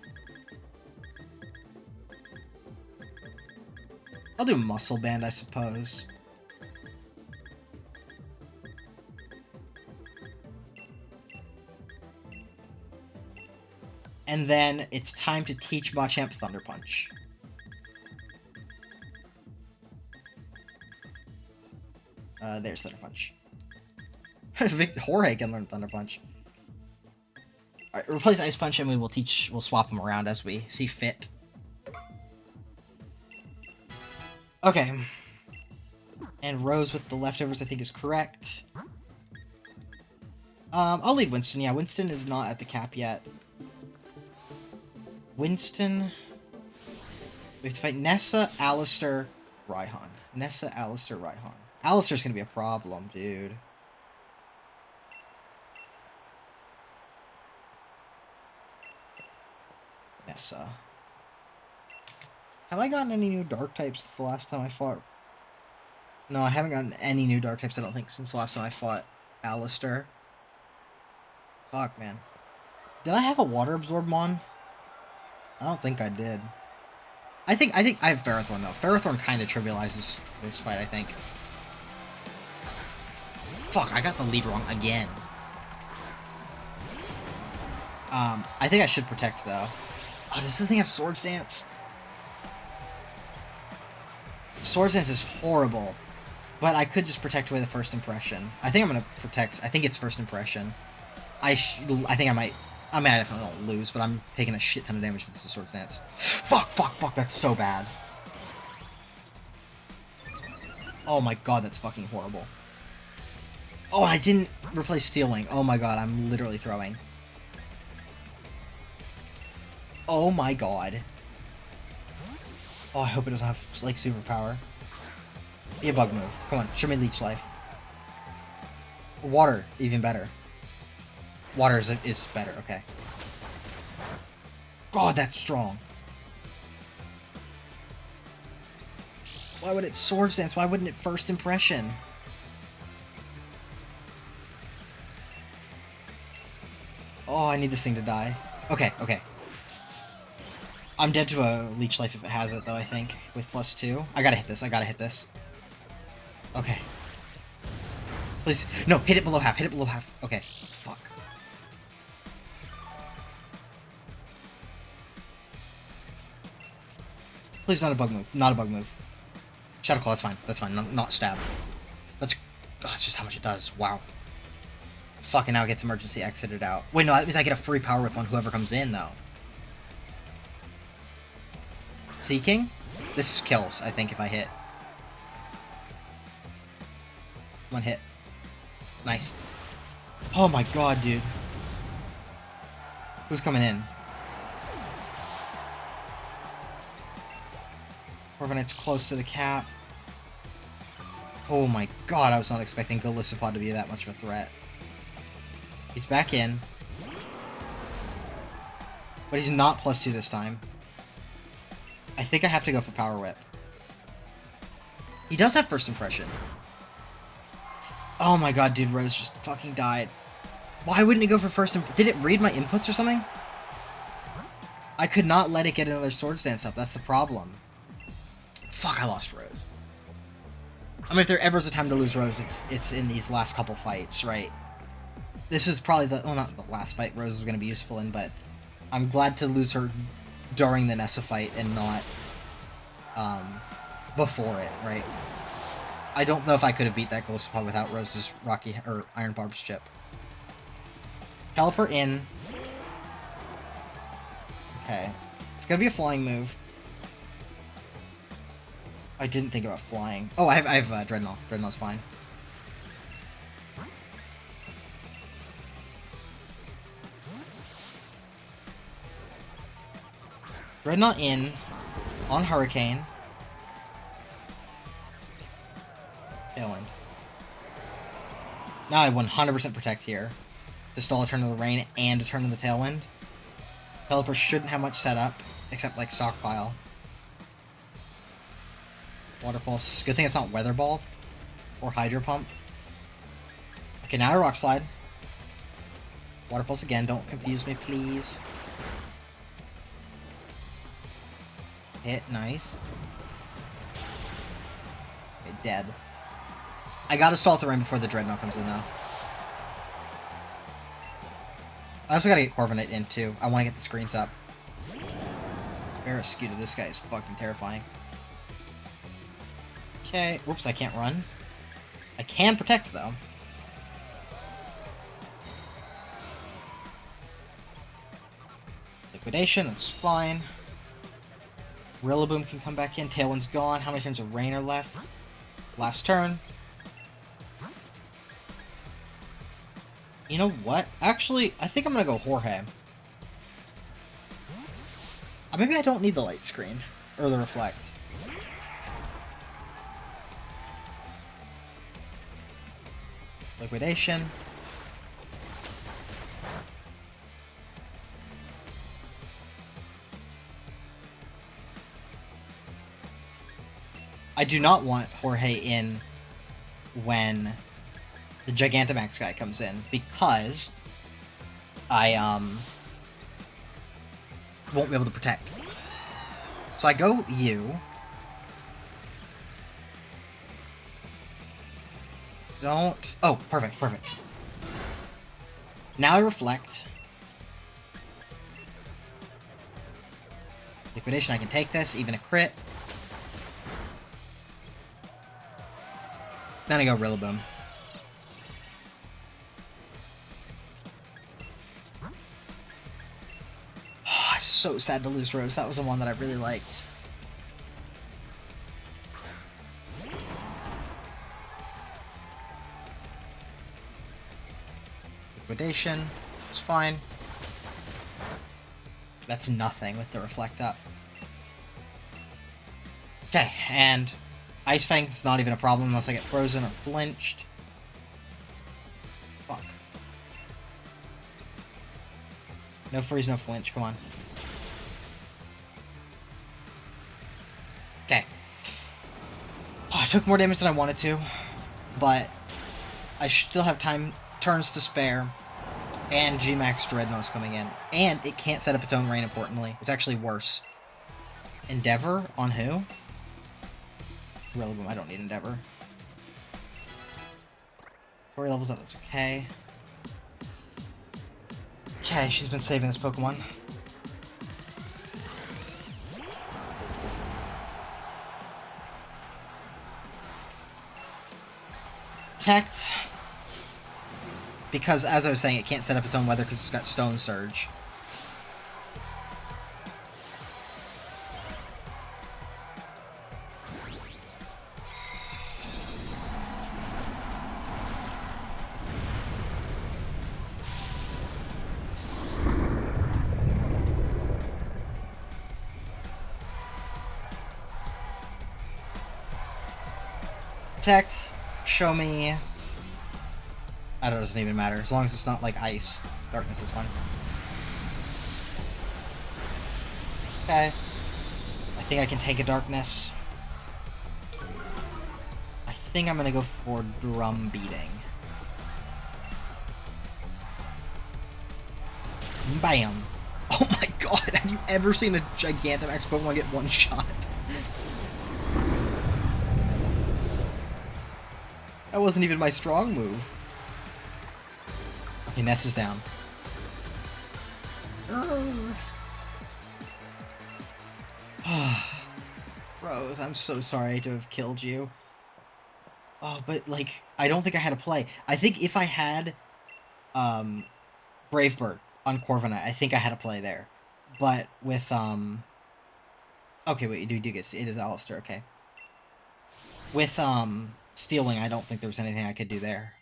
I'll do Muscle Band, I suppose. And then it's time to teach Machamp Thunder Punch. There's Thunder Punch. Jorge can learn Thunder Punch. Alright, replace Ice Punch and we'll swap them around as we see fit. Okay. And Rose with the leftovers I think is correct. I'll leave Winston. Yeah, Winston is not at the cap yet. Winston. We have to fight Nessa, Alistair, Raihan. Nessa, Alistair, Raihan. Alistair's gonna be a problem, dude. Nessa. Have I gotten any new dark types since the last time I fought? No, I haven't gotten any new dark types, I don't think, since the last time I fought Alistair. Fuck, man. Did I have a water absorb mon? I don't think I did. I think I have Ferrothorn, though. Ferrothorn kind of trivializes this fight, I think. Fuck, I got the lead wrong again. I think I should protect, though. Oh, does this thing have Swords Dance? Swords Dance is horrible, but I could just protect away the first impression. I think I'm gonna protect. I think it's first impression. I think I might definitely don't lose, but I'm taking a shit ton of damage with the Swords Dance. Fuck, fuck, fuck, that's so bad. Oh my god, that's fucking horrible. Oh, I didn't replace Steel Wing. Oh my god, I'm literally throwing. Oh my god. Oh, I hope it doesn't have, like, superpower. Be a bug move. Come on, show me Leech Life. Water, even better. Water is better, okay. God, that's strong. Why would it Swords Dance? Why wouldn't it First Impression? Oh, I need this thing to die. Okay, okay. I'm dead to a Leech Life if it has it, though, I think. With +2. I gotta hit this. I gotta hit this. Okay. Please. No, hit it below half. Hit it below half. Okay. Fuck. Please, not a bug move. Not a bug move. Shadow Claw, that's fine. That's fine. Not stab. That's just how much it does. Wow. Fucking now it gets emergency exited out. Wait, no, that means I get a free power whip on whoever comes in, though. Seeking? This kills, I think, if I hit. One hit. Nice. Oh my god, dude. Who's coming in? Corviknight's close to the cap. Oh my god, I was not expecting Golisopod to be that much of a threat. He's back in. But he's not +2 this time. I think I have to go for Power Whip. He does have First Impression. Oh my god, dude, Rose just fucking died. Why wouldn't it go for First Impression? Did it read my inputs or something? I could not let it get another Swords Dance up. That's the problem. Fuck, I lost Rose. I mean, if there ever is a time to lose Rose, it's in these last couple fights, right? This is probably the... Well, not the last fight Rose is going to be useful in, but I'm glad to lose her during the Nessa fight and not before it, right? I don't know if I could have beat that Gliscopod without Rose's Rocky or Iron Barb's chip. Help her in. Okay. It's gonna be a flying move. I didn't think about flying. Oh, I have Dreadnought. Dreadnought's fine. Dreadnought in. On Hurricane. Tailwind. Now I 100% protect here. To stall a turn of the Rain and a turn of the Tailwind. Pelipper shouldn't have much set up, except like Stockpile. Water Pulse. Good thing it's not Weather Ball. Or Hydro Pump. Okay, now I Rock Slide. Water Pulse again, don't confuse me, please. Hit, nice. Okay, dead. I gotta stall the Rain before the Dreadnought comes in, though. I also gotta get Corviknight in, too. I want to get the screens up. Barrascuda, this guy is fucking terrifying. Okay, whoops, I can't run. I can protect, though. Liquidation, that's fine. Rillaboom can come back in. Tailwind's gone. How many turns of Rain are left? Last turn. You know what? Actually, I think I'm gonna go Jorge. Maybe I don't need the light screen. Or the reflect. Liquidation. I do not want Jorge in when the Gigantamax guy comes in, because I won't be able to protect. So I go you. Don't... Oh, perfect, perfect. Now I reflect. Liquidation, I can take this, even a crit. Then I go Rillaboom. Oh, I'm so sad to lose Rose. That was the one that I really liked. Liquidation. It's fine. That's nothing with the reflect up. Okay, and Ice Fang's not even a problem unless I get frozen or flinched. Fuck. No freeze, no flinch, come on. Okay. Oh, I took more damage than I wanted to, but I still have turns to spare, and G-Max Dreadnought's coming in. And it can't set up its own rain, importantly. It's actually worse. Endeavor? On who? Rillaboom, I don't need Endeavor. Tori levels up, that's okay. Okay, she's been saving this Pokemon. Protect. Because, as I was saying, it can't set up its own weather because it's got Stone Surge. Protect. Show me... I don't know, it doesn't even matter. As long as it's not like ice. Darkness, it's fine. Okay. I think I can take a darkness. I think I'm gonna go for Drum Beating. Bam! Oh my god, have you ever seen a Gigantamax Pokemon get one shot? That wasn't even my strong move. Okay, Ness is down. Rose, I'm so sorry to have killed you. Oh, but, like, I don't think I had a play. I think if I had, Brave Bird on Corviknight, I think I had a play there. But with, okay, wait, you do get... It is Alistair, okay. With, Steel Wing, I don't think there was anything I could do there.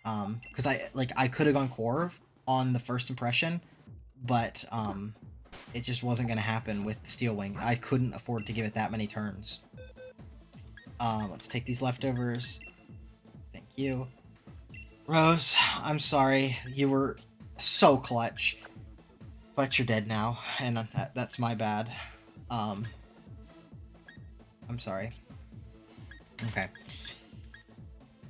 Because I could have gone Corv on the first impression, but, it just wasn't going to happen with Steel Wing. I couldn't afford to give it that many turns. Let's take these leftovers. Thank you. Rose, I'm sorry. You were so clutch. But you're dead now, and that's my bad. I'm sorry. Okay.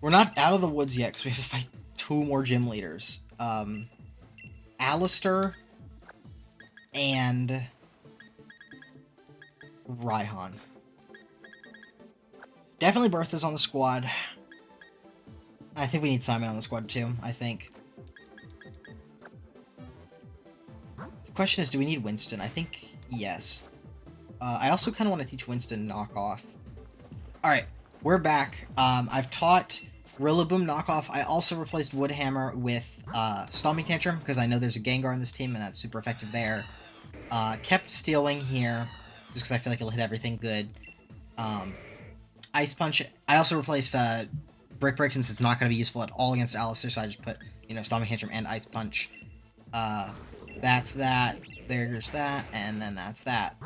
We're not out of the woods yet, because we have to fight 2 more gym leaders. Alistair and Raihan. Definitely Bertha's on the squad. I think we need Simon on the squad too, I think. The question is, do we need Winston? I think yes. I also kind of want to teach Winston Knockoff. Alright, we're back. I've taught Rillaboom Knockoff. I also replaced Woodhammer with Stomping Tantrum, because I know there's a Gengar in this team, and that's super effective there. Kept Steel Wing here, just because I feel like it'll hit everything good. Ice Punch. I also replaced Brick Break, since it's not going to be useful at all against Alistair, so I just put, you know, Stomping Tantrum and Ice Punch. That's that. There's that, and then that's that.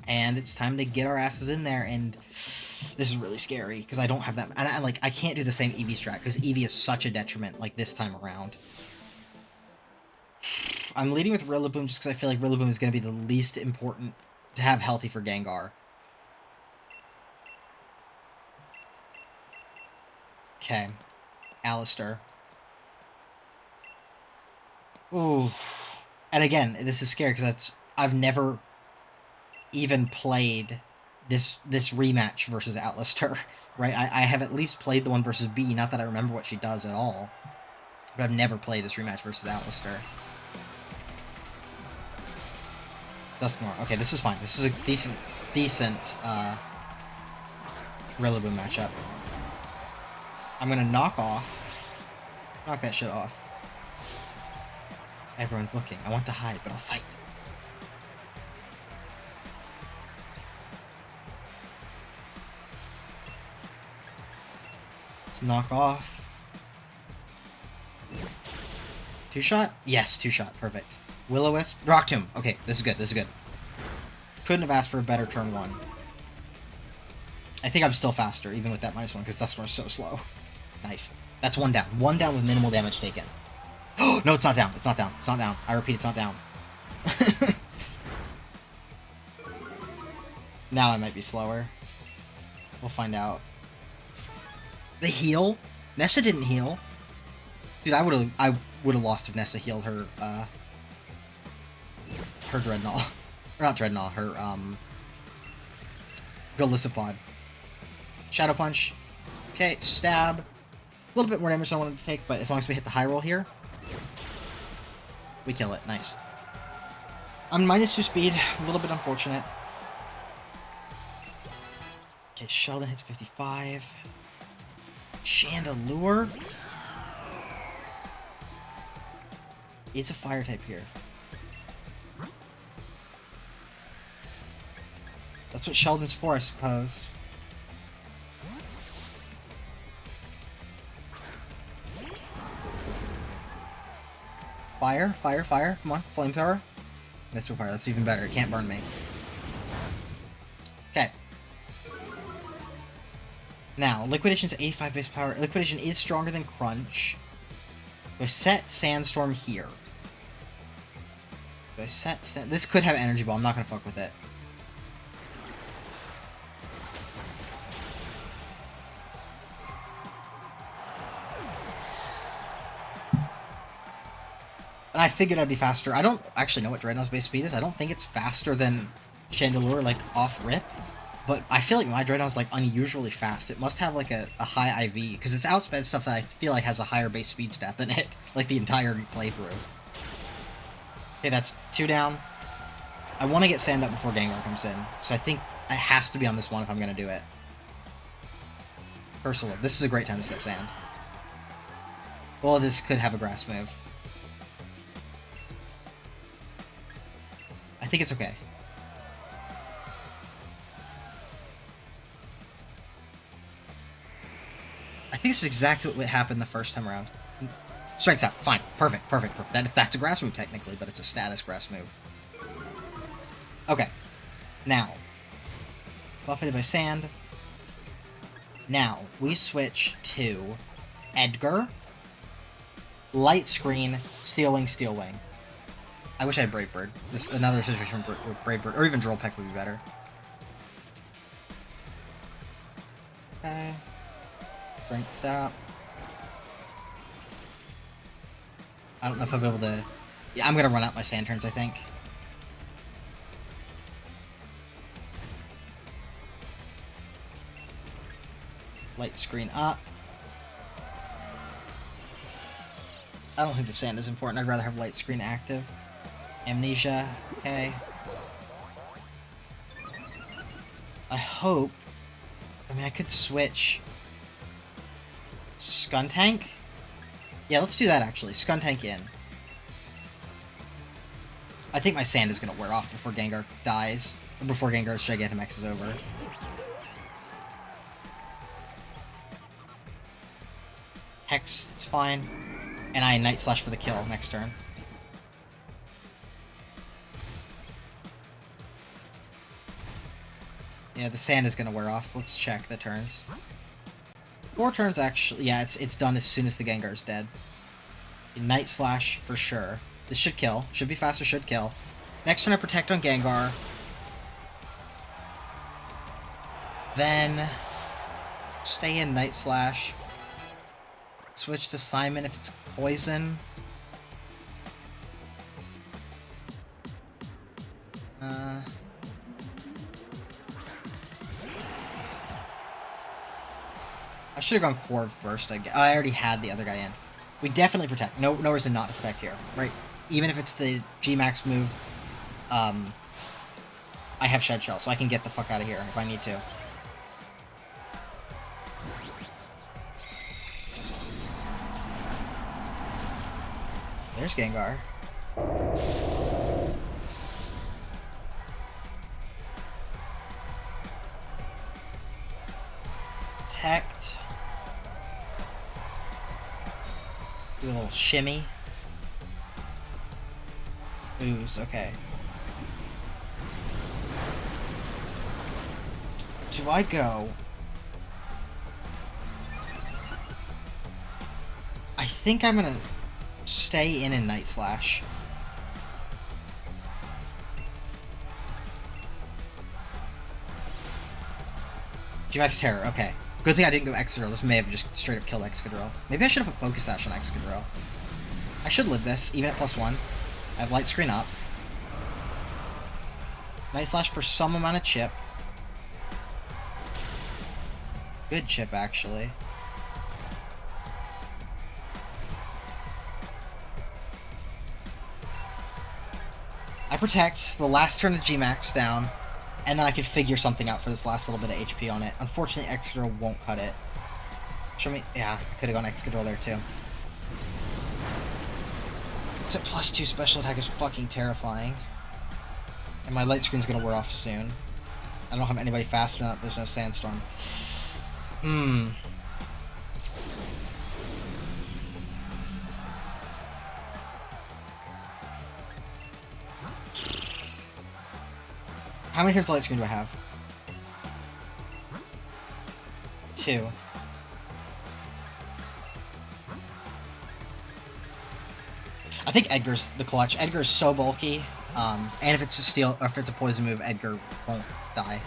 And it's time to get our asses in there, and this is really scary, because I don't have that, and I can't do the same Eevee strat, because Eevee is such a detriment, like, this time around. I'm leading with Rillaboom, just because I feel like Rillaboom is going to be the least important to have healthy for Gengar. Okay. Alistair. Ooh. And again, this is scary, because I've never even played this rematch versus Alistair, right? I have at least played the one versus B, not that I remember what she does at all. But I've never played this rematch versus Alistair. Dusknoir. Okay, this is fine. This is a decent Rillaboom matchup. I'm gonna knock that shit off. Everyone's looking. I want to hide, but I'll fight. Let's knock off. 2-shot? Yes, 2-shot. Perfect. Will-O-Wisp. Rock Tomb. Okay, this is good. This is good. Couldn't have asked for a better turn 1. I think I'm still faster, even with that -1, because Dusknoir is so slow. Nice. That's 1 down. 1 down with minimal damage taken. No, it's not down. It's not down. It's not down. I repeat, it's not down. Now I might be slower. We'll find out. The heal? Nessa didn't heal. Dude, I would have lost if Nessa healed her Dreadnought. Or not Dreadnought, her Golisopod. Shadow Punch. Okay, stab. A little bit more damage than I wanted to take, but as long as we hit the high roll here, we kill it. Nice. I'm -2 speed. A little bit unfortunate. Okay, Sheldon hits 55. Chandelure is a fire type here. That's what Sheldon's for, I suppose. Fire, fire, fire. Come on, flamethrower. Missile fire, that's even better. It can't burn me. Okay. Now, Liquidation's 85 base power. Liquidation is stronger than Crunch. So set Sandstorm here. So set this could have Energy Ball. I'm not going to fuck with it. And I figured I'd be faster. I don't actually know what Dreadnought's base speed is. I don't think it's faster than Chandelure, like, off-rip. But I feel like my Dreadnought's, like, unusually fast. It must have, like, a high IV, because it's outsped stuff that I feel like has a higher base speed stat than it, like, the entire playthrough. Okay, that's 2 down. I want to get Sand up before Gengar comes in, so I think it has to be on this one if I'm going to do it. Ursula, this is a great time to set Sand. Well, this could have a grass move. I think it's okay. I think this is exactly what happened the first time around. Strength's out. Fine. Perfect. Perfect. Perfect. That's a grass move, technically, but it's a status grass move. Okay. Now. Buffeted by Sand. Now, we switch to Edgar, Light Screen, Steel Wing, Steel Wing. I wish I had Brave Bird. This another situation with Brave Bird, or even Drill Peck would be better. Okay. Strength stop. I don't know if I'll be able to... Yeah, I'm going to run out my Sand turns, I think. Light Screen up. I don't think the Sand is important. I'd rather have Light Screen active. Amnesia. Okay. I hope... I mean, I could switch... Skuntank? Yeah, let's do that, actually. Skuntank in. I think my Sand is going to wear off before Gengar dies. Or before Gengar's Gigantamax is over. Hex, it's fine. And I Night Slash for the kill next turn. Yeah, the Sand is going to wear off. Let's check the turns. 4 turns, actually. Yeah, it's done as soon as the Gengar is dead. Night Slash for sure. This should kill. Should be faster, should kill. Next turn I Protect on Gengar. Then stay in Night Slash. Switch to Simon if it's poison. I should have gone Corv first. I already had the other guy in. We definitely Protect. No reason not to Protect here, right? Even if it's the G-Max move, I have Shed Shell, so I can get the fuck out of here if I need to. There's Gengar. Protect. Do a little shimmy. Ooze, okay. Do I go? I think I'm gonna stay in Night Slash. G-Max Terror, okay. Good thing I didn't go Excadrill. This may have just straight up killed Excadrill. Maybe I should have put Focus Sash on Excadrill. I should live this, even at +1. I have Light Screen up. Night Slash for some amount of chip. Good chip, actually. I Protect, the last turn of G-Max down, and then I can figure something out for this last little bit of HP on it. Unfortunately, Excadrill won't cut it. Show me... Yeah, I could have gone Excadrill there, too. It's at +2 special attack is fucking terrifying. And my Light Screen's gonna wear off soon. I don't have anybody faster than that. There's no Sandstorm. How many turns of Light Screen do I have? 2. I think Edgar's the clutch. Edgar's so bulky, and if it's a steel, or if it's a poison move, Edgar won't die.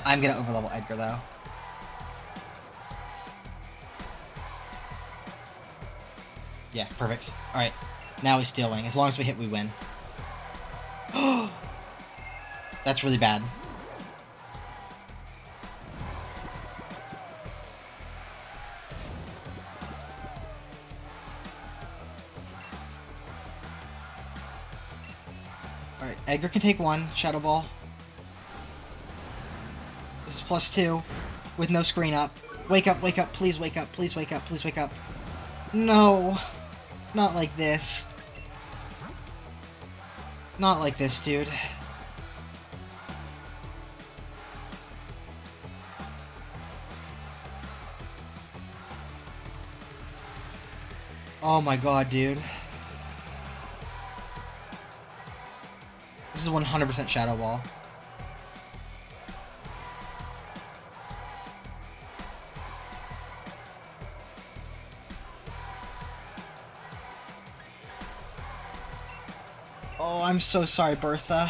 I'm gonna overlevel Edgar though. Yeah, perfect. All right, Now he's stealing. As long as we hit, we win. That's really bad. Alright, Edgar can take one. Shadow Ball. This is +2. With no screen up. Wake up, wake up, please wake up, please wake up, please wake up. No. Not like this. Not like this, dude. Oh my god, dude. This is 100% Shadow Ball. Oh, I'm so sorry, Bertha.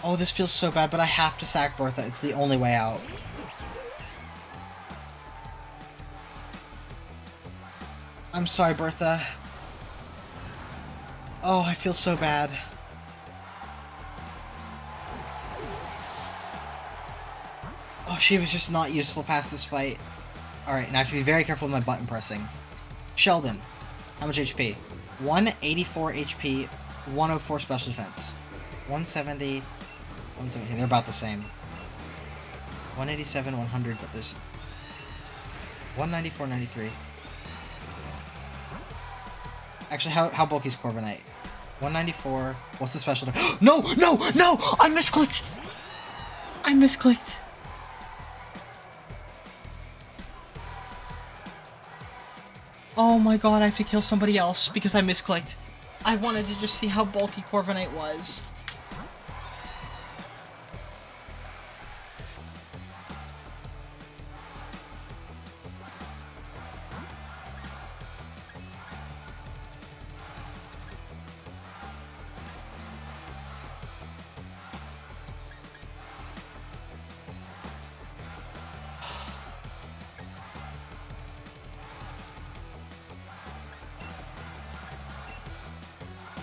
Oh, this feels so bad, but I have to sack Bertha. It's the only way out. I'm sorry, Bertha. Oh, I feel so bad. Oh, she was just not useful past this fight. Alright, now I have to be very careful with my button pressing. Sheldon. How much HP? 184 HP, 104 special defense. 170, 170. They're about the same. 187, 100, but there's 194, 93. Actually, how bulky is Corviknight? 194. What's the special? No! No! No! I misclicked! I misclicked. Oh my god, I have to kill somebody else because I misclicked. I wanted to just see how bulky Corviknight was.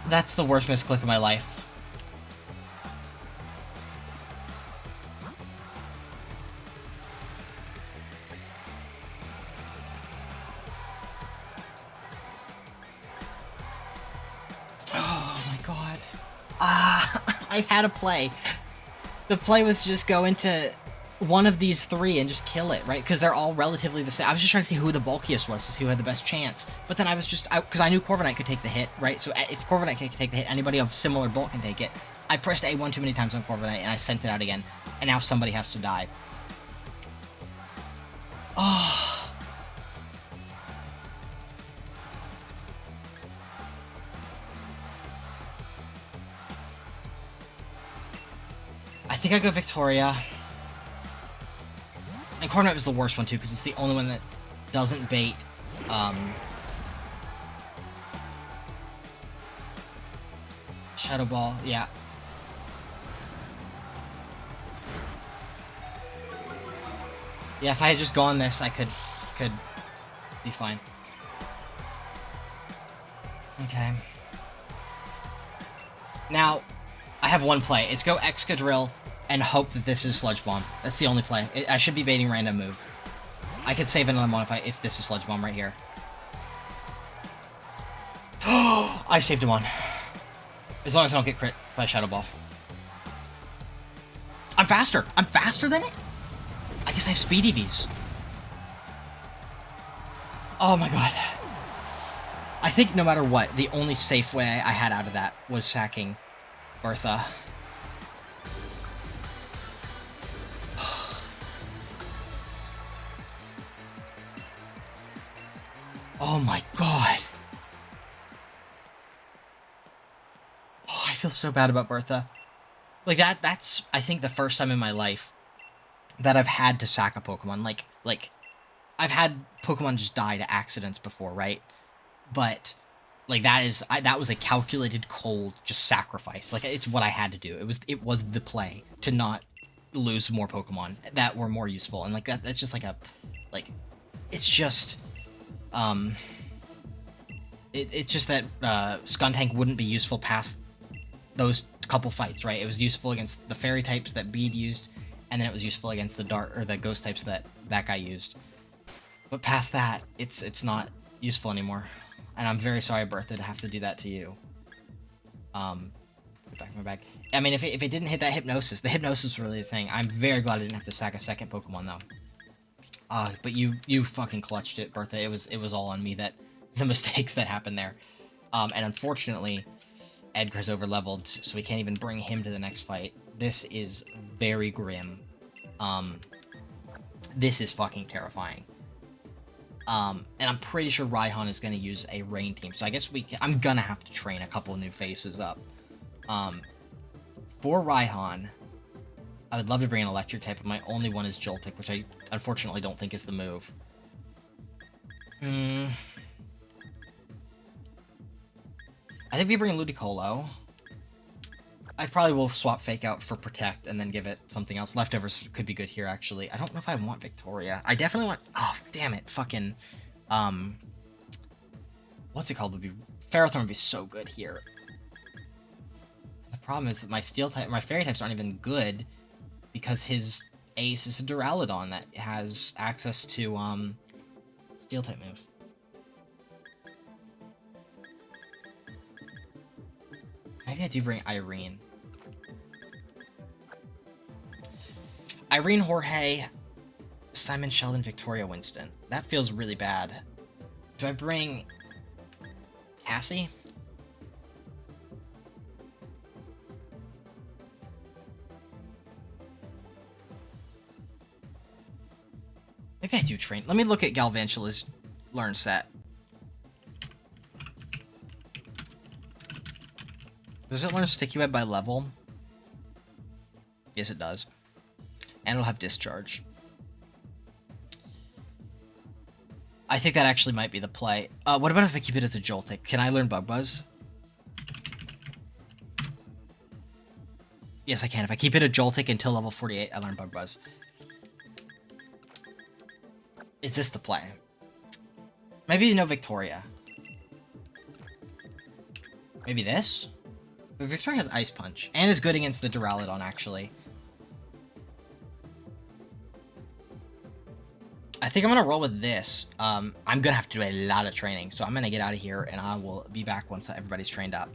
That's the worst misclick of my life. Oh my god. I had a play. The play was just go into one of these three and just kill it, right? Because they're all relatively the same. I was just trying to see who the bulkiest was, to see who had the best chance. But then I was just, because I knew Corviknight could take the hit, right? So if Corviknight can take the hit, anybody of similar bulk can take it. I pressed A1 too many times on Corviknight, and I sent it out again. And now somebody has to die. Oh. I think I go Victoria. And Corviknight was the worst one too, because it's the only one that doesn't bait, Shadow Ball, yeah. Yeah, if I had just gone this, I could be fine. Okay. Now, I have one play. It's go Excadrill and hope that this is Sludge Bomb. That's the only play. I should be baiting random move. I could save another one if this is Sludge Bomb right here. Oh, I saved him on. As long as I don't get crit by Shadow Ball. I'm faster! I'm faster than it? I guess I have speed EVs. Oh my god. I think no matter what, the only safe way I had out of that was sacking Bertha. Oh my god. Oh, I feel so bad about Bertha. Like, that's, I think, the first time in my life that I've had to sack a Pokemon. Like, I've had Pokemon just die to accidents before, right? But, like, that was a calculated, cold, just sacrifice. Like, it's what I had to do. It was the play to not lose more Pokemon that were more useful. And, like, that's just like a, like, it's just, It's just that Skuntank wouldn't be useful past those couple fights, right? It was useful against the fairy types that Bede used, and then it was useful against the dark or the ghost types that guy used. But past that, it's not useful anymore. And I'm very sorry, Bertha, to have to do that to you. Put back in my bag. I mean, if it didn't hit that hypnosis, the hypnosis was really the thing. I'm very glad I didn't have to sack a second Pokemon though. But you fucking clutched it, Bertha. It was all on me, that the mistakes that happened there. And unfortunately, Edgar's overleveled, so we can't even bring him to the next fight. This is very grim. This is fucking terrifying. And I'm pretty sure Raihan is going to use a rain team, so I guess I'm gonna have to train a couple new faces up. For Raihan, I would love to bring an electric type, but my only one is Joltik, which I unfortunately don't think is the move. I think we bring Ludicolo. I probably will swap Fake Out for Protect and then give it something else. Leftovers could be good here, actually. I don't know if I want Victoria. I definitely want... Oh, damn it. Fucking... What's it called? Ferrothorn would be so good here. The problem is that my Steel type... My Fairy types aren't even good because his ace is a Duraludon that has access to, Steel type moves. Maybe I do bring Irene. Irene, Jorge, Simon, Sheldon, Victoria, Winston. That feels really bad. Do I bring Cassie? Maybe I do train. Let me look at Galvantula's learn set. Does it learn Sticky Web by level? Yes, it does. And it'll have Discharge. I think that actually might be the play. What about if I keep it as a Joltik? Can I learn Bug Buzz? Yes, I can. If I keep it a Joltik until level 48, I learn Bug Buzz. Is this the play? Maybe no Victoria. Maybe this? But Victoria has Ice Punch, and is good against the Duraludon, actually. I think I'm gonna roll with this. I'm gonna have to do a lot of training, so I'm gonna get out of here, and I will be back once everybody's trained up.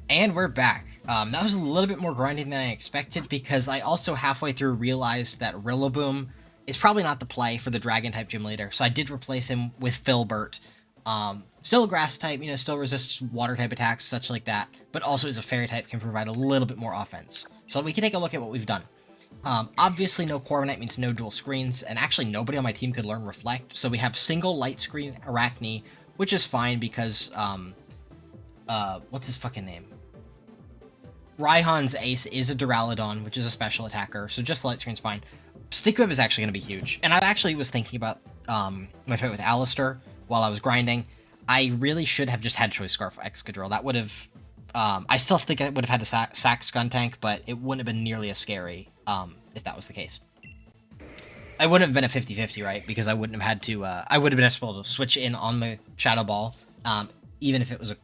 And we're back. That was a little bit more grinding than I expected, because I also halfway through realized that Rillaboom is probably not the play for the Dragon-type gym leader, so I did replace him with Filbert. Still a Grass-type, still resists Water-type attacks, such like that, but also is a Fairy-type, can provide a little bit more offense. So we can take a look at what we've done. Obviously, no Corviknight means no dual screens, and actually nobody on my team could learn Reflect, so we have single Light Screen Arachne, which is fine because, what's his fucking name? Raihan's ace is a Duraludon, which is a special attacker, so just Light Screen's fine. Sticky Web is actually going to be huge, and I actually was thinking about my fight with Alistair while I was grinding. I really should have just had Choice Scarf Excadrill. That would have... I still think I would have had to sack Skuntank, but it wouldn't have been nearly as scary if that was the case. I wouldn't have been a 50-50, right? Because I wouldn't have had to... I would have been able to switch in on the Shadow Ball, even if it was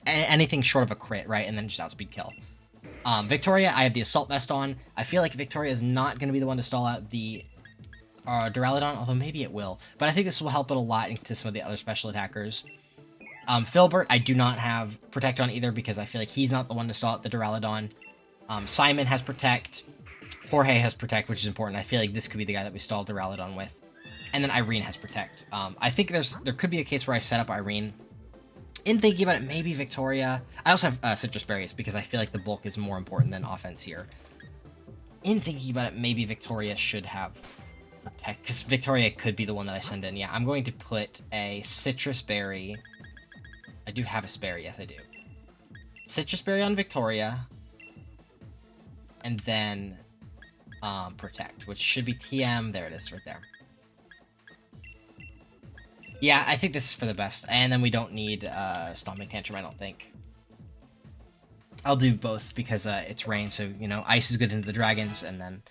anything short of a crit, right? And then just outspeed kill. Victoria, I have the Assault Vest on. I feel like Victoria is not going to be the one to stall out the Duraludon, although maybe it will. But I think this will help it a lot into some of the other special attackers. Filbert, I do not have Protect on either because I feel like he's not the one to stall out the Duraludon. Simon has Protect. Jorge has Protect, which is important. I feel like this could be the guy that we stall Duraludon with. And then Irene has Protect. I think there could be a case where I set up Irene. In thinking about it, maybe Victoria. I also have Citrus Berries because I feel like the bulk is more important than offense here. In thinking about it, maybe Victoria should have Protect, because Victoria could be the one that I send in. Yeah, I'm going to put a Citrus Berry. I do have a Sperry, yes I do. Citrus Berry on Victoria. And then Protect, which should be TM. There it is, right there. Yeah, I think this is for the best. And then we don't need Stomping Tantrum, I don't think. I'll do both because it's rain, so, Ice is good into the dragons, and then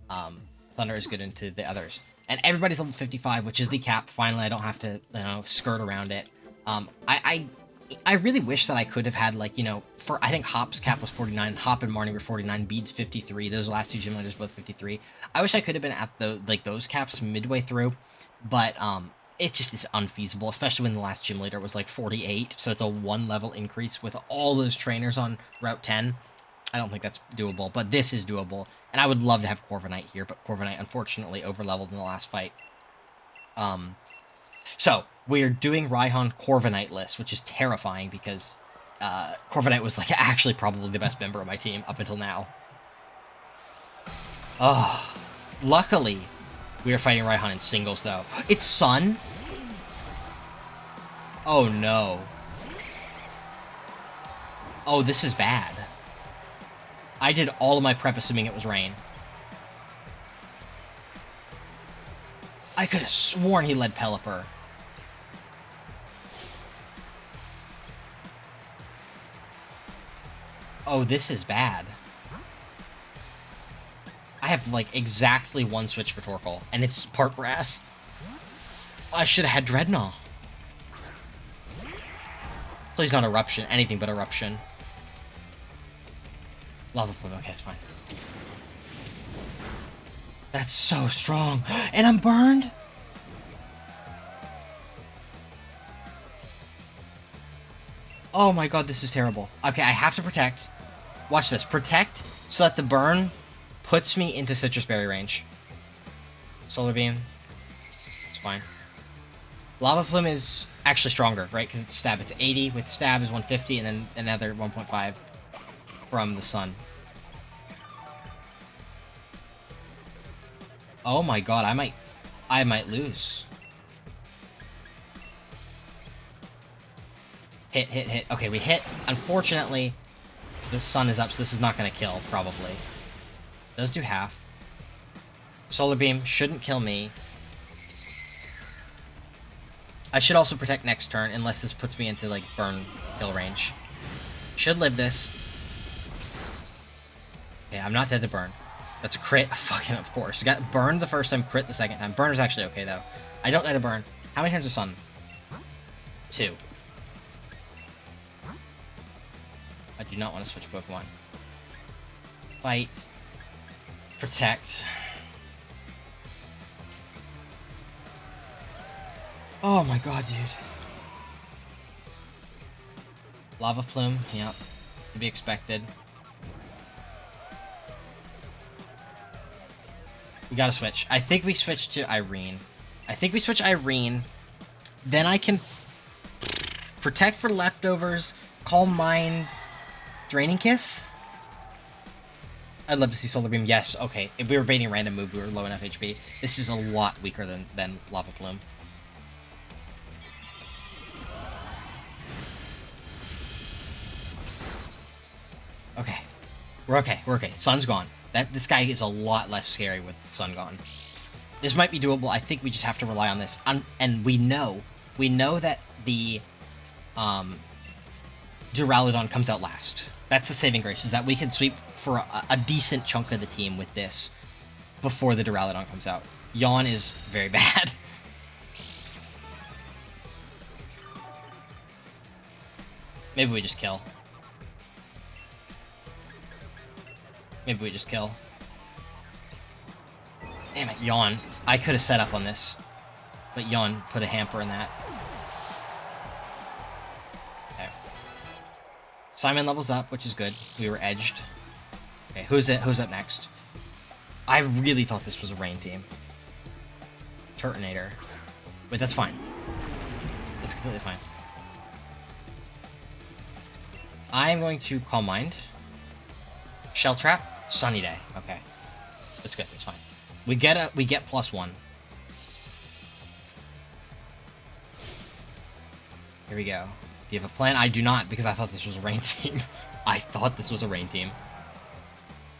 Thunder is good into the others. And everybody's level 55, which is the cap. Finally, I don't have to, skirt around it. I really wish that I could have had, like, I think Hop's cap was 49, Hop and Marnie were 49, Bede's 53, those last two gym leaders both 53. I wish I could have been at those caps midway through, but, it just is unfeasible, especially when the last gym leader was, like, 48, so it's a 1 level increase with all those trainers on Route 10. I don't think that's doable, but this is doable, and I would love to have Corviknight here, but Corviknight unfortunately overleveled in the last fight. So, we're doing Raihan Corviknight list, which is terrifying because Corviknight was like actually probably the best member of my team up until now. Oh, luckily, we are fighting Raihan in singles though. It's Sun? Oh no. Oh, this is bad. I did all of my prep assuming it was rain. I could have sworn he led Pelipper. Oh, this is bad. I have, like, exactly one switch for Torkoal, and it's part grass. I should have had Dreadnought. Please not Eruption. Anything but Eruption. Lava Plume. Okay, that's fine. That's so strong. And I'm burned? Oh my god, this is terrible. Okay, I have to Protect. Watch this. Protect so that the burn puts me into Citrus Berry range. Solar Beam. It's fine. Lava Plume is actually stronger, right? Because it's Stab. It's 80. With Stab is 150, and then another 1.5 from the Sun. Oh my god, I might lose. Hit, hit, hit. Okay, we hit. Unfortunately, the Sun is up, so this is not going to kill, probably. Does do half. Solar Beam shouldn't kill me. I should also Protect next turn, unless this puts me into, like, burn kill range. Should live this. Okay, I'm not dead to burn. That's a crit. Fucking, of course. Got burned the first time, crit the second time. Burner's actually okay, though. I don't die to burn. How many times is Sun? 2. I do not want to switch Pokemon. Fight. Protect. Oh my god, dude. Lava Plume, yep. To be expected. We gotta switch. I think we switch to Irene. I think we switch Irene. Then I can Protect for leftovers, Calm Mind, Draining Kiss? I'd love to see Solar Beam. Yes, okay. If we were baiting a random move, we were low enough HP. This is a lot weaker than Lava Plume. Okay. We're okay. We're okay. Sun's gone. This guy is a lot less scary with Sun gone. This might be doable. I think we just have to rely on this. And we know that the Duraludon comes out last. That's the saving grace, is that we can sweep for a decent chunk of the team with this before the Duraludon comes out. Yawn is very bad. Maybe we just kill. Maybe we just kill. Damn it, Yawn. I could have set up on this, but Yawn put a hamper in that. Okay. Simon levels up, which is good. We were edged. Okay, who's up next? I really thought this was a rain team. Turtonator. Wait, that's fine. That's completely fine. I am going to Calm Mind. Shell Trap. Sunny Day. Okay. That's good. It's fine. We get +1. Here we go. Do you have a plan? I do not, because I thought this was a rain team. I thought this was a rain team.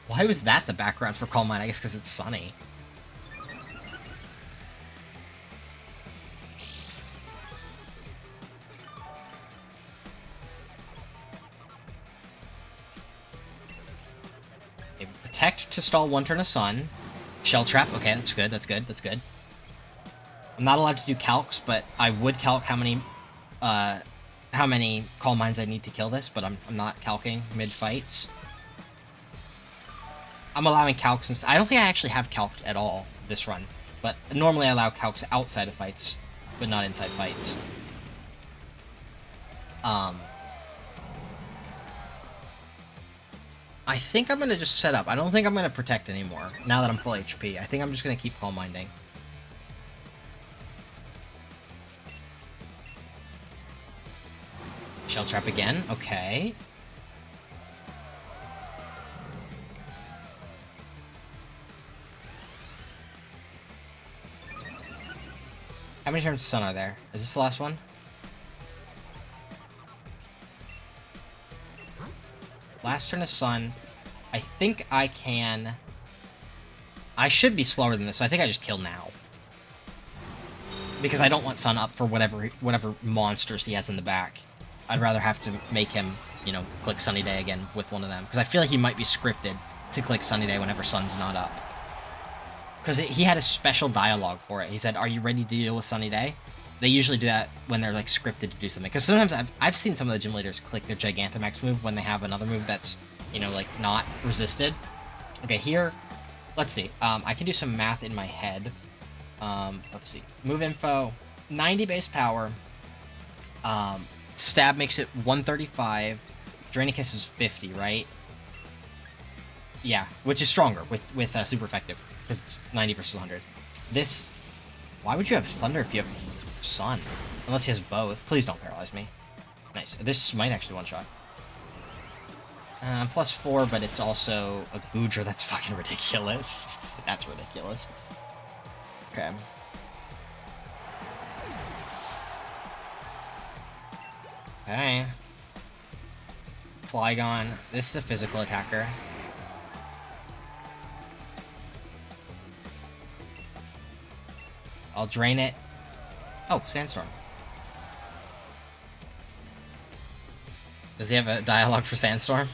Why was that the background for Calm Mind? I guess because it's sunny. Protect to stall one turn of Sun. Shell Trap. Okay, that's good, that's good, that's good. I'm not allowed to do calcs, but I would calc how many Calm Minds I need to kill this, but I'm not calcing mid-fights. I'm allowing calcs and I don't think I actually have calced at all this run, but normally I allow calcs outside of fights, but not inside fights. I think I'm going to just set up. I don't think I'm going to protect anymore, now that I'm full HP. I think I'm just going to keep Calm Minding. Shell Trap again, okay. How many turns of Sun are there? Is this the last one? Last turn of Sun. I think I can... I should be slower than this, so I think I just kill now. Because I don't want Sun up for whatever monsters he has in the back. I'd rather have to make him, you know, click Sunny Day again with one of them. Because I feel like he might be scripted to click Sunny Day whenever Sun's not up. Because he had a special dialogue for it. He said, "Are you ready to deal with Sunny Day?" They usually do that when they're, like, scripted to do something. Because sometimes I've seen some of the gym leaders click their Gigantamax move when they have another move that's, you know, like, not resisted. Okay, here, let's see. I can do some math in my head. Let's see. Move info, 90 base power. Stab makes it 135. Draining Kiss is 50, right? Yeah, which is stronger with super effective. Because it's 90 versus 100. This... Why would you have Thunder if you have Sun? Unless he has both. Please don't paralyze me. Nice. This might actually one-shot. +4, but it's also a Goodra. That's fucking ridiculous. That's ridiculous. Okay. Okay. Flygon. This is a physical attacker. I'll drain it. Oh, Sandstorm. Does he have a dialogue for Sandstorm?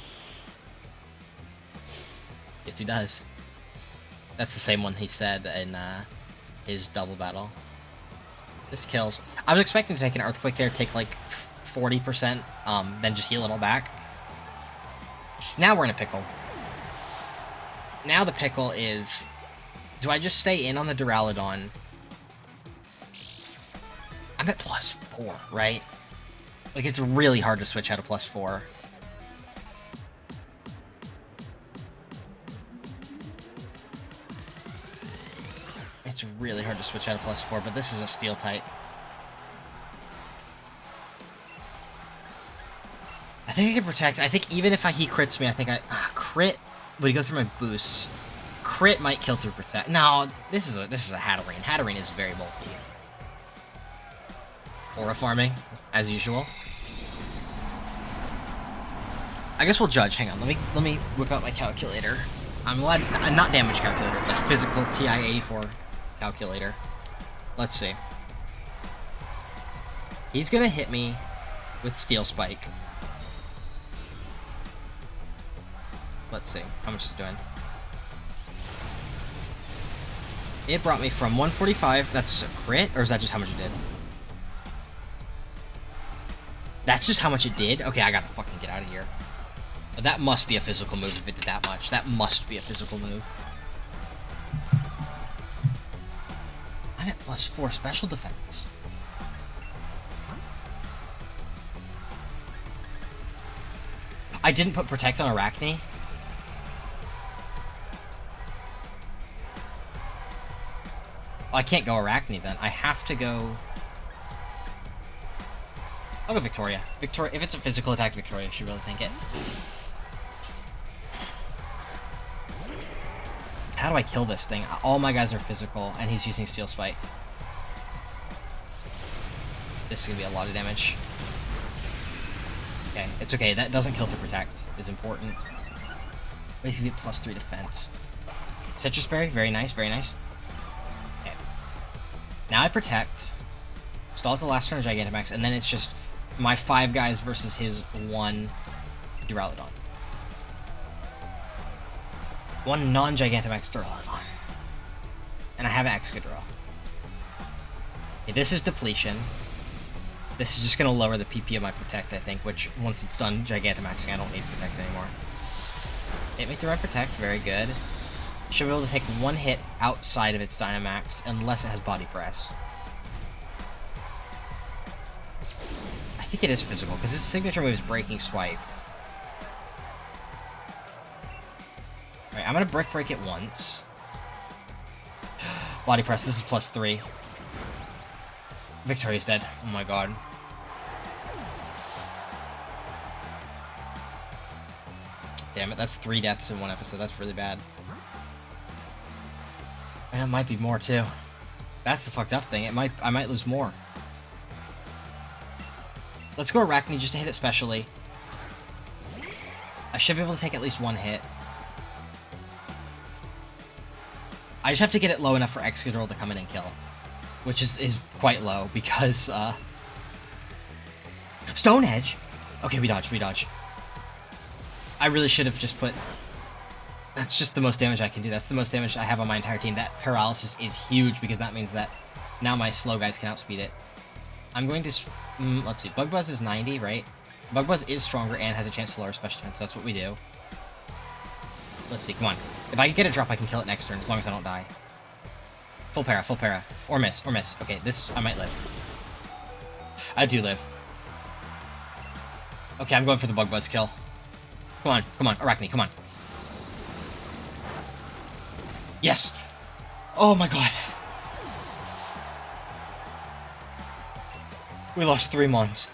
Yes, he does. That's the same one he said in his double battle. This kills. I was expecting to take an Earthquake there, take like 40%, then just heal it all back. Now we're in a pickle. Now the pickle is... Do I just stay in on the Duraludon? I'm at +4, right? Like, it's really hard to switch out of +4. It's really hard to switch out of +4, but this is a Steel type. I think I can protect. I think even if he crits me, I think crit would he go through my boosts. Crit might kill through protect. No, this is a Hatterene. Hatterene is very bulky. Aura farming, as usual. I guess we'll judge. Hang on, let me whip out my calculator. I'm not damage calculator, but physical TI-84 calculator. Let's see. He's gonna hit me with Steel Spike. Let's see how much is it doing. It brought me from 145. That's a crit, or is that just how much it did? That's just how much it did? Okay, I gotta fucking get out of here. That must be a physical move if it did that much. That must be a physical move. I'm at +4 special defense. I didn't put Protect on Arachne. Well, I can't go Arachne then. I have to go... I'll go Victoria. Victoria, if it's a physical attack, Victoria should really tank it. How do I kill this thing? All my guys are physical, and he's using Steel Spike. This is gonna be a lot of damage. Okay, it's okay. That doesn't kill to protect. Is important. Basically, +3 defense. Citrus Berry, very nice, very nice. Okay. Now I protect. Stall at the last turn of Gigantamax, and then it's just my 5 guys versus his 1 Duraludon. 1 non-Gigantamax Duraludon. have Excadrill. Okay, this is depletion. This is just going to lower the PP of my Protect, I think, which, once it's done Gigantamaxing, I don't need Protect anymore. Hit me through my Protect, very good. Should be able to take one hit outside of its Dynamax, unless it has Body Press. I think it is physical, because its signature move is Breaking Swipe. Alright, I'm going to Brick Break it once. Body Press, this is +3. Victoria's dead. Oh my god. Damn it, that's 3 deaths in one episode. That's really bad. And it might be more too. That's the fucked up thing. I might lose more. Let's go Arachne just to hit it specially. I should be able to take at least one hit. I just have to get it low enough for Excadrill to come in and kill. Which is quite low, because, Stone Edge! Okay, we dodge. I really should have just put... That's just the most damage I can do. That's the most damage I have on my entire team. That Paralysis is huge, because that means that now my slow guys can outspeed it. I'm going to... let's see. Bug Buzz is 90, right? Bug Buzz is stronger and has a chance to lower special defense, so that's what we do. Let's see, come on. If I get a drop, I can kill it next turn, as long as I don't die. Full para. Or miss. Okay, this, I might live. I do live. Okay, I'm going for the Bug Buzz kill. Come on, Arachne, come on. Yes! Oh my god. We lost 3 Mons.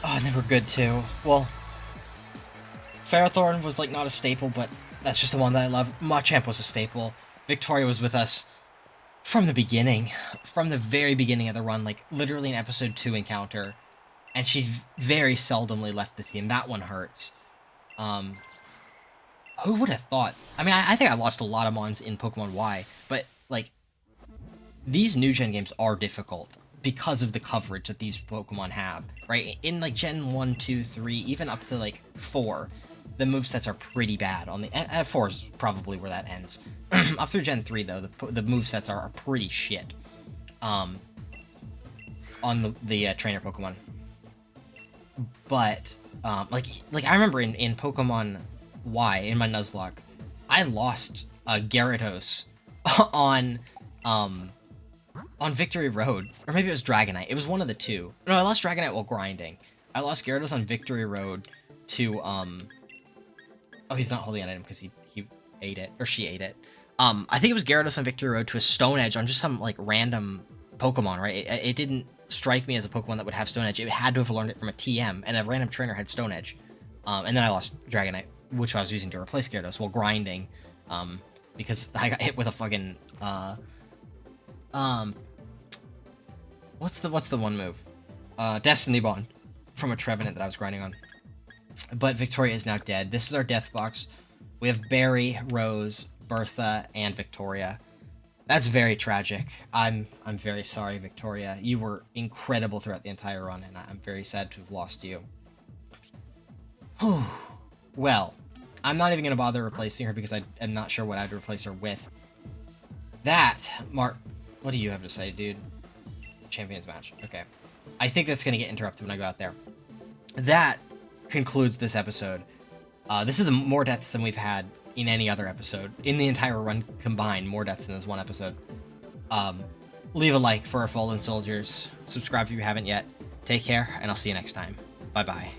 Oh, and they were good too. Well, Ferrothorn was like not a staple, but that's just the one that I love. Machamp was a staple. Victoria was with us from the beginning. From the very beginning of the run, like literally in episode 2 encounter. And she very seldomly left the team. That one hurts. Who would have thought? I mean, I think I lost a lot of Mons in Pokemon Y, but like, these new gen games are difficult because of the coverage that these Pokemon have, right? In like Gen 1, 2, 3, even up to like 4, the movesets are pretty bad. On the 4 is probably where that ends. Up through Gen 3, though, the movesets are pretty shit. On the trainer Pokemon. But like I remember in Pokemon Y, in my Nuzlocke, I lost Gyarados on Victory Road, or maybe it was Dragonite. It was one of the two. No, I lost Dragonite while grinding. I lost Gyarados on Victory Road to oh, he's not holding an item because he ate it, or she ate it. I think it was Gyarados on Victory Road to a Stone Edge on just some like random Pokemon, right? It didn't strike me as a Pokemon that would have Stone Edge. It had to have learned it from a TM, and a random trainer had Stone Edge. And then I lost Dragonite, which I was using to replace Gyarados while grinding, because I got hit with a fucking what's the one move? Destiny Bond from a Trevenant that I was grinding on. But Victoria is now dead. This is our death box. We have Barry, Rose, Bertha, and Victoria. That's very tragic. I'm very sorry, Victoria. You were incredible throughout the entire run, and I'm very sad to have lost you. Whew. Well, I'm not even going to bother replacing her because I'm not sure what I'd replace her with. That, Mark, what do you have to say, dude? Champions match. Okay. I think that's going to get interrupted when I go out there. That concludes this episode. This is the more deaths than we've had in any other episode. In the entire run combined, more deaths in this one episode. Leave a like for our fallen soldiers. Subscribe if you haven't yet. Take care, and I'll see you next time. Bye-bye.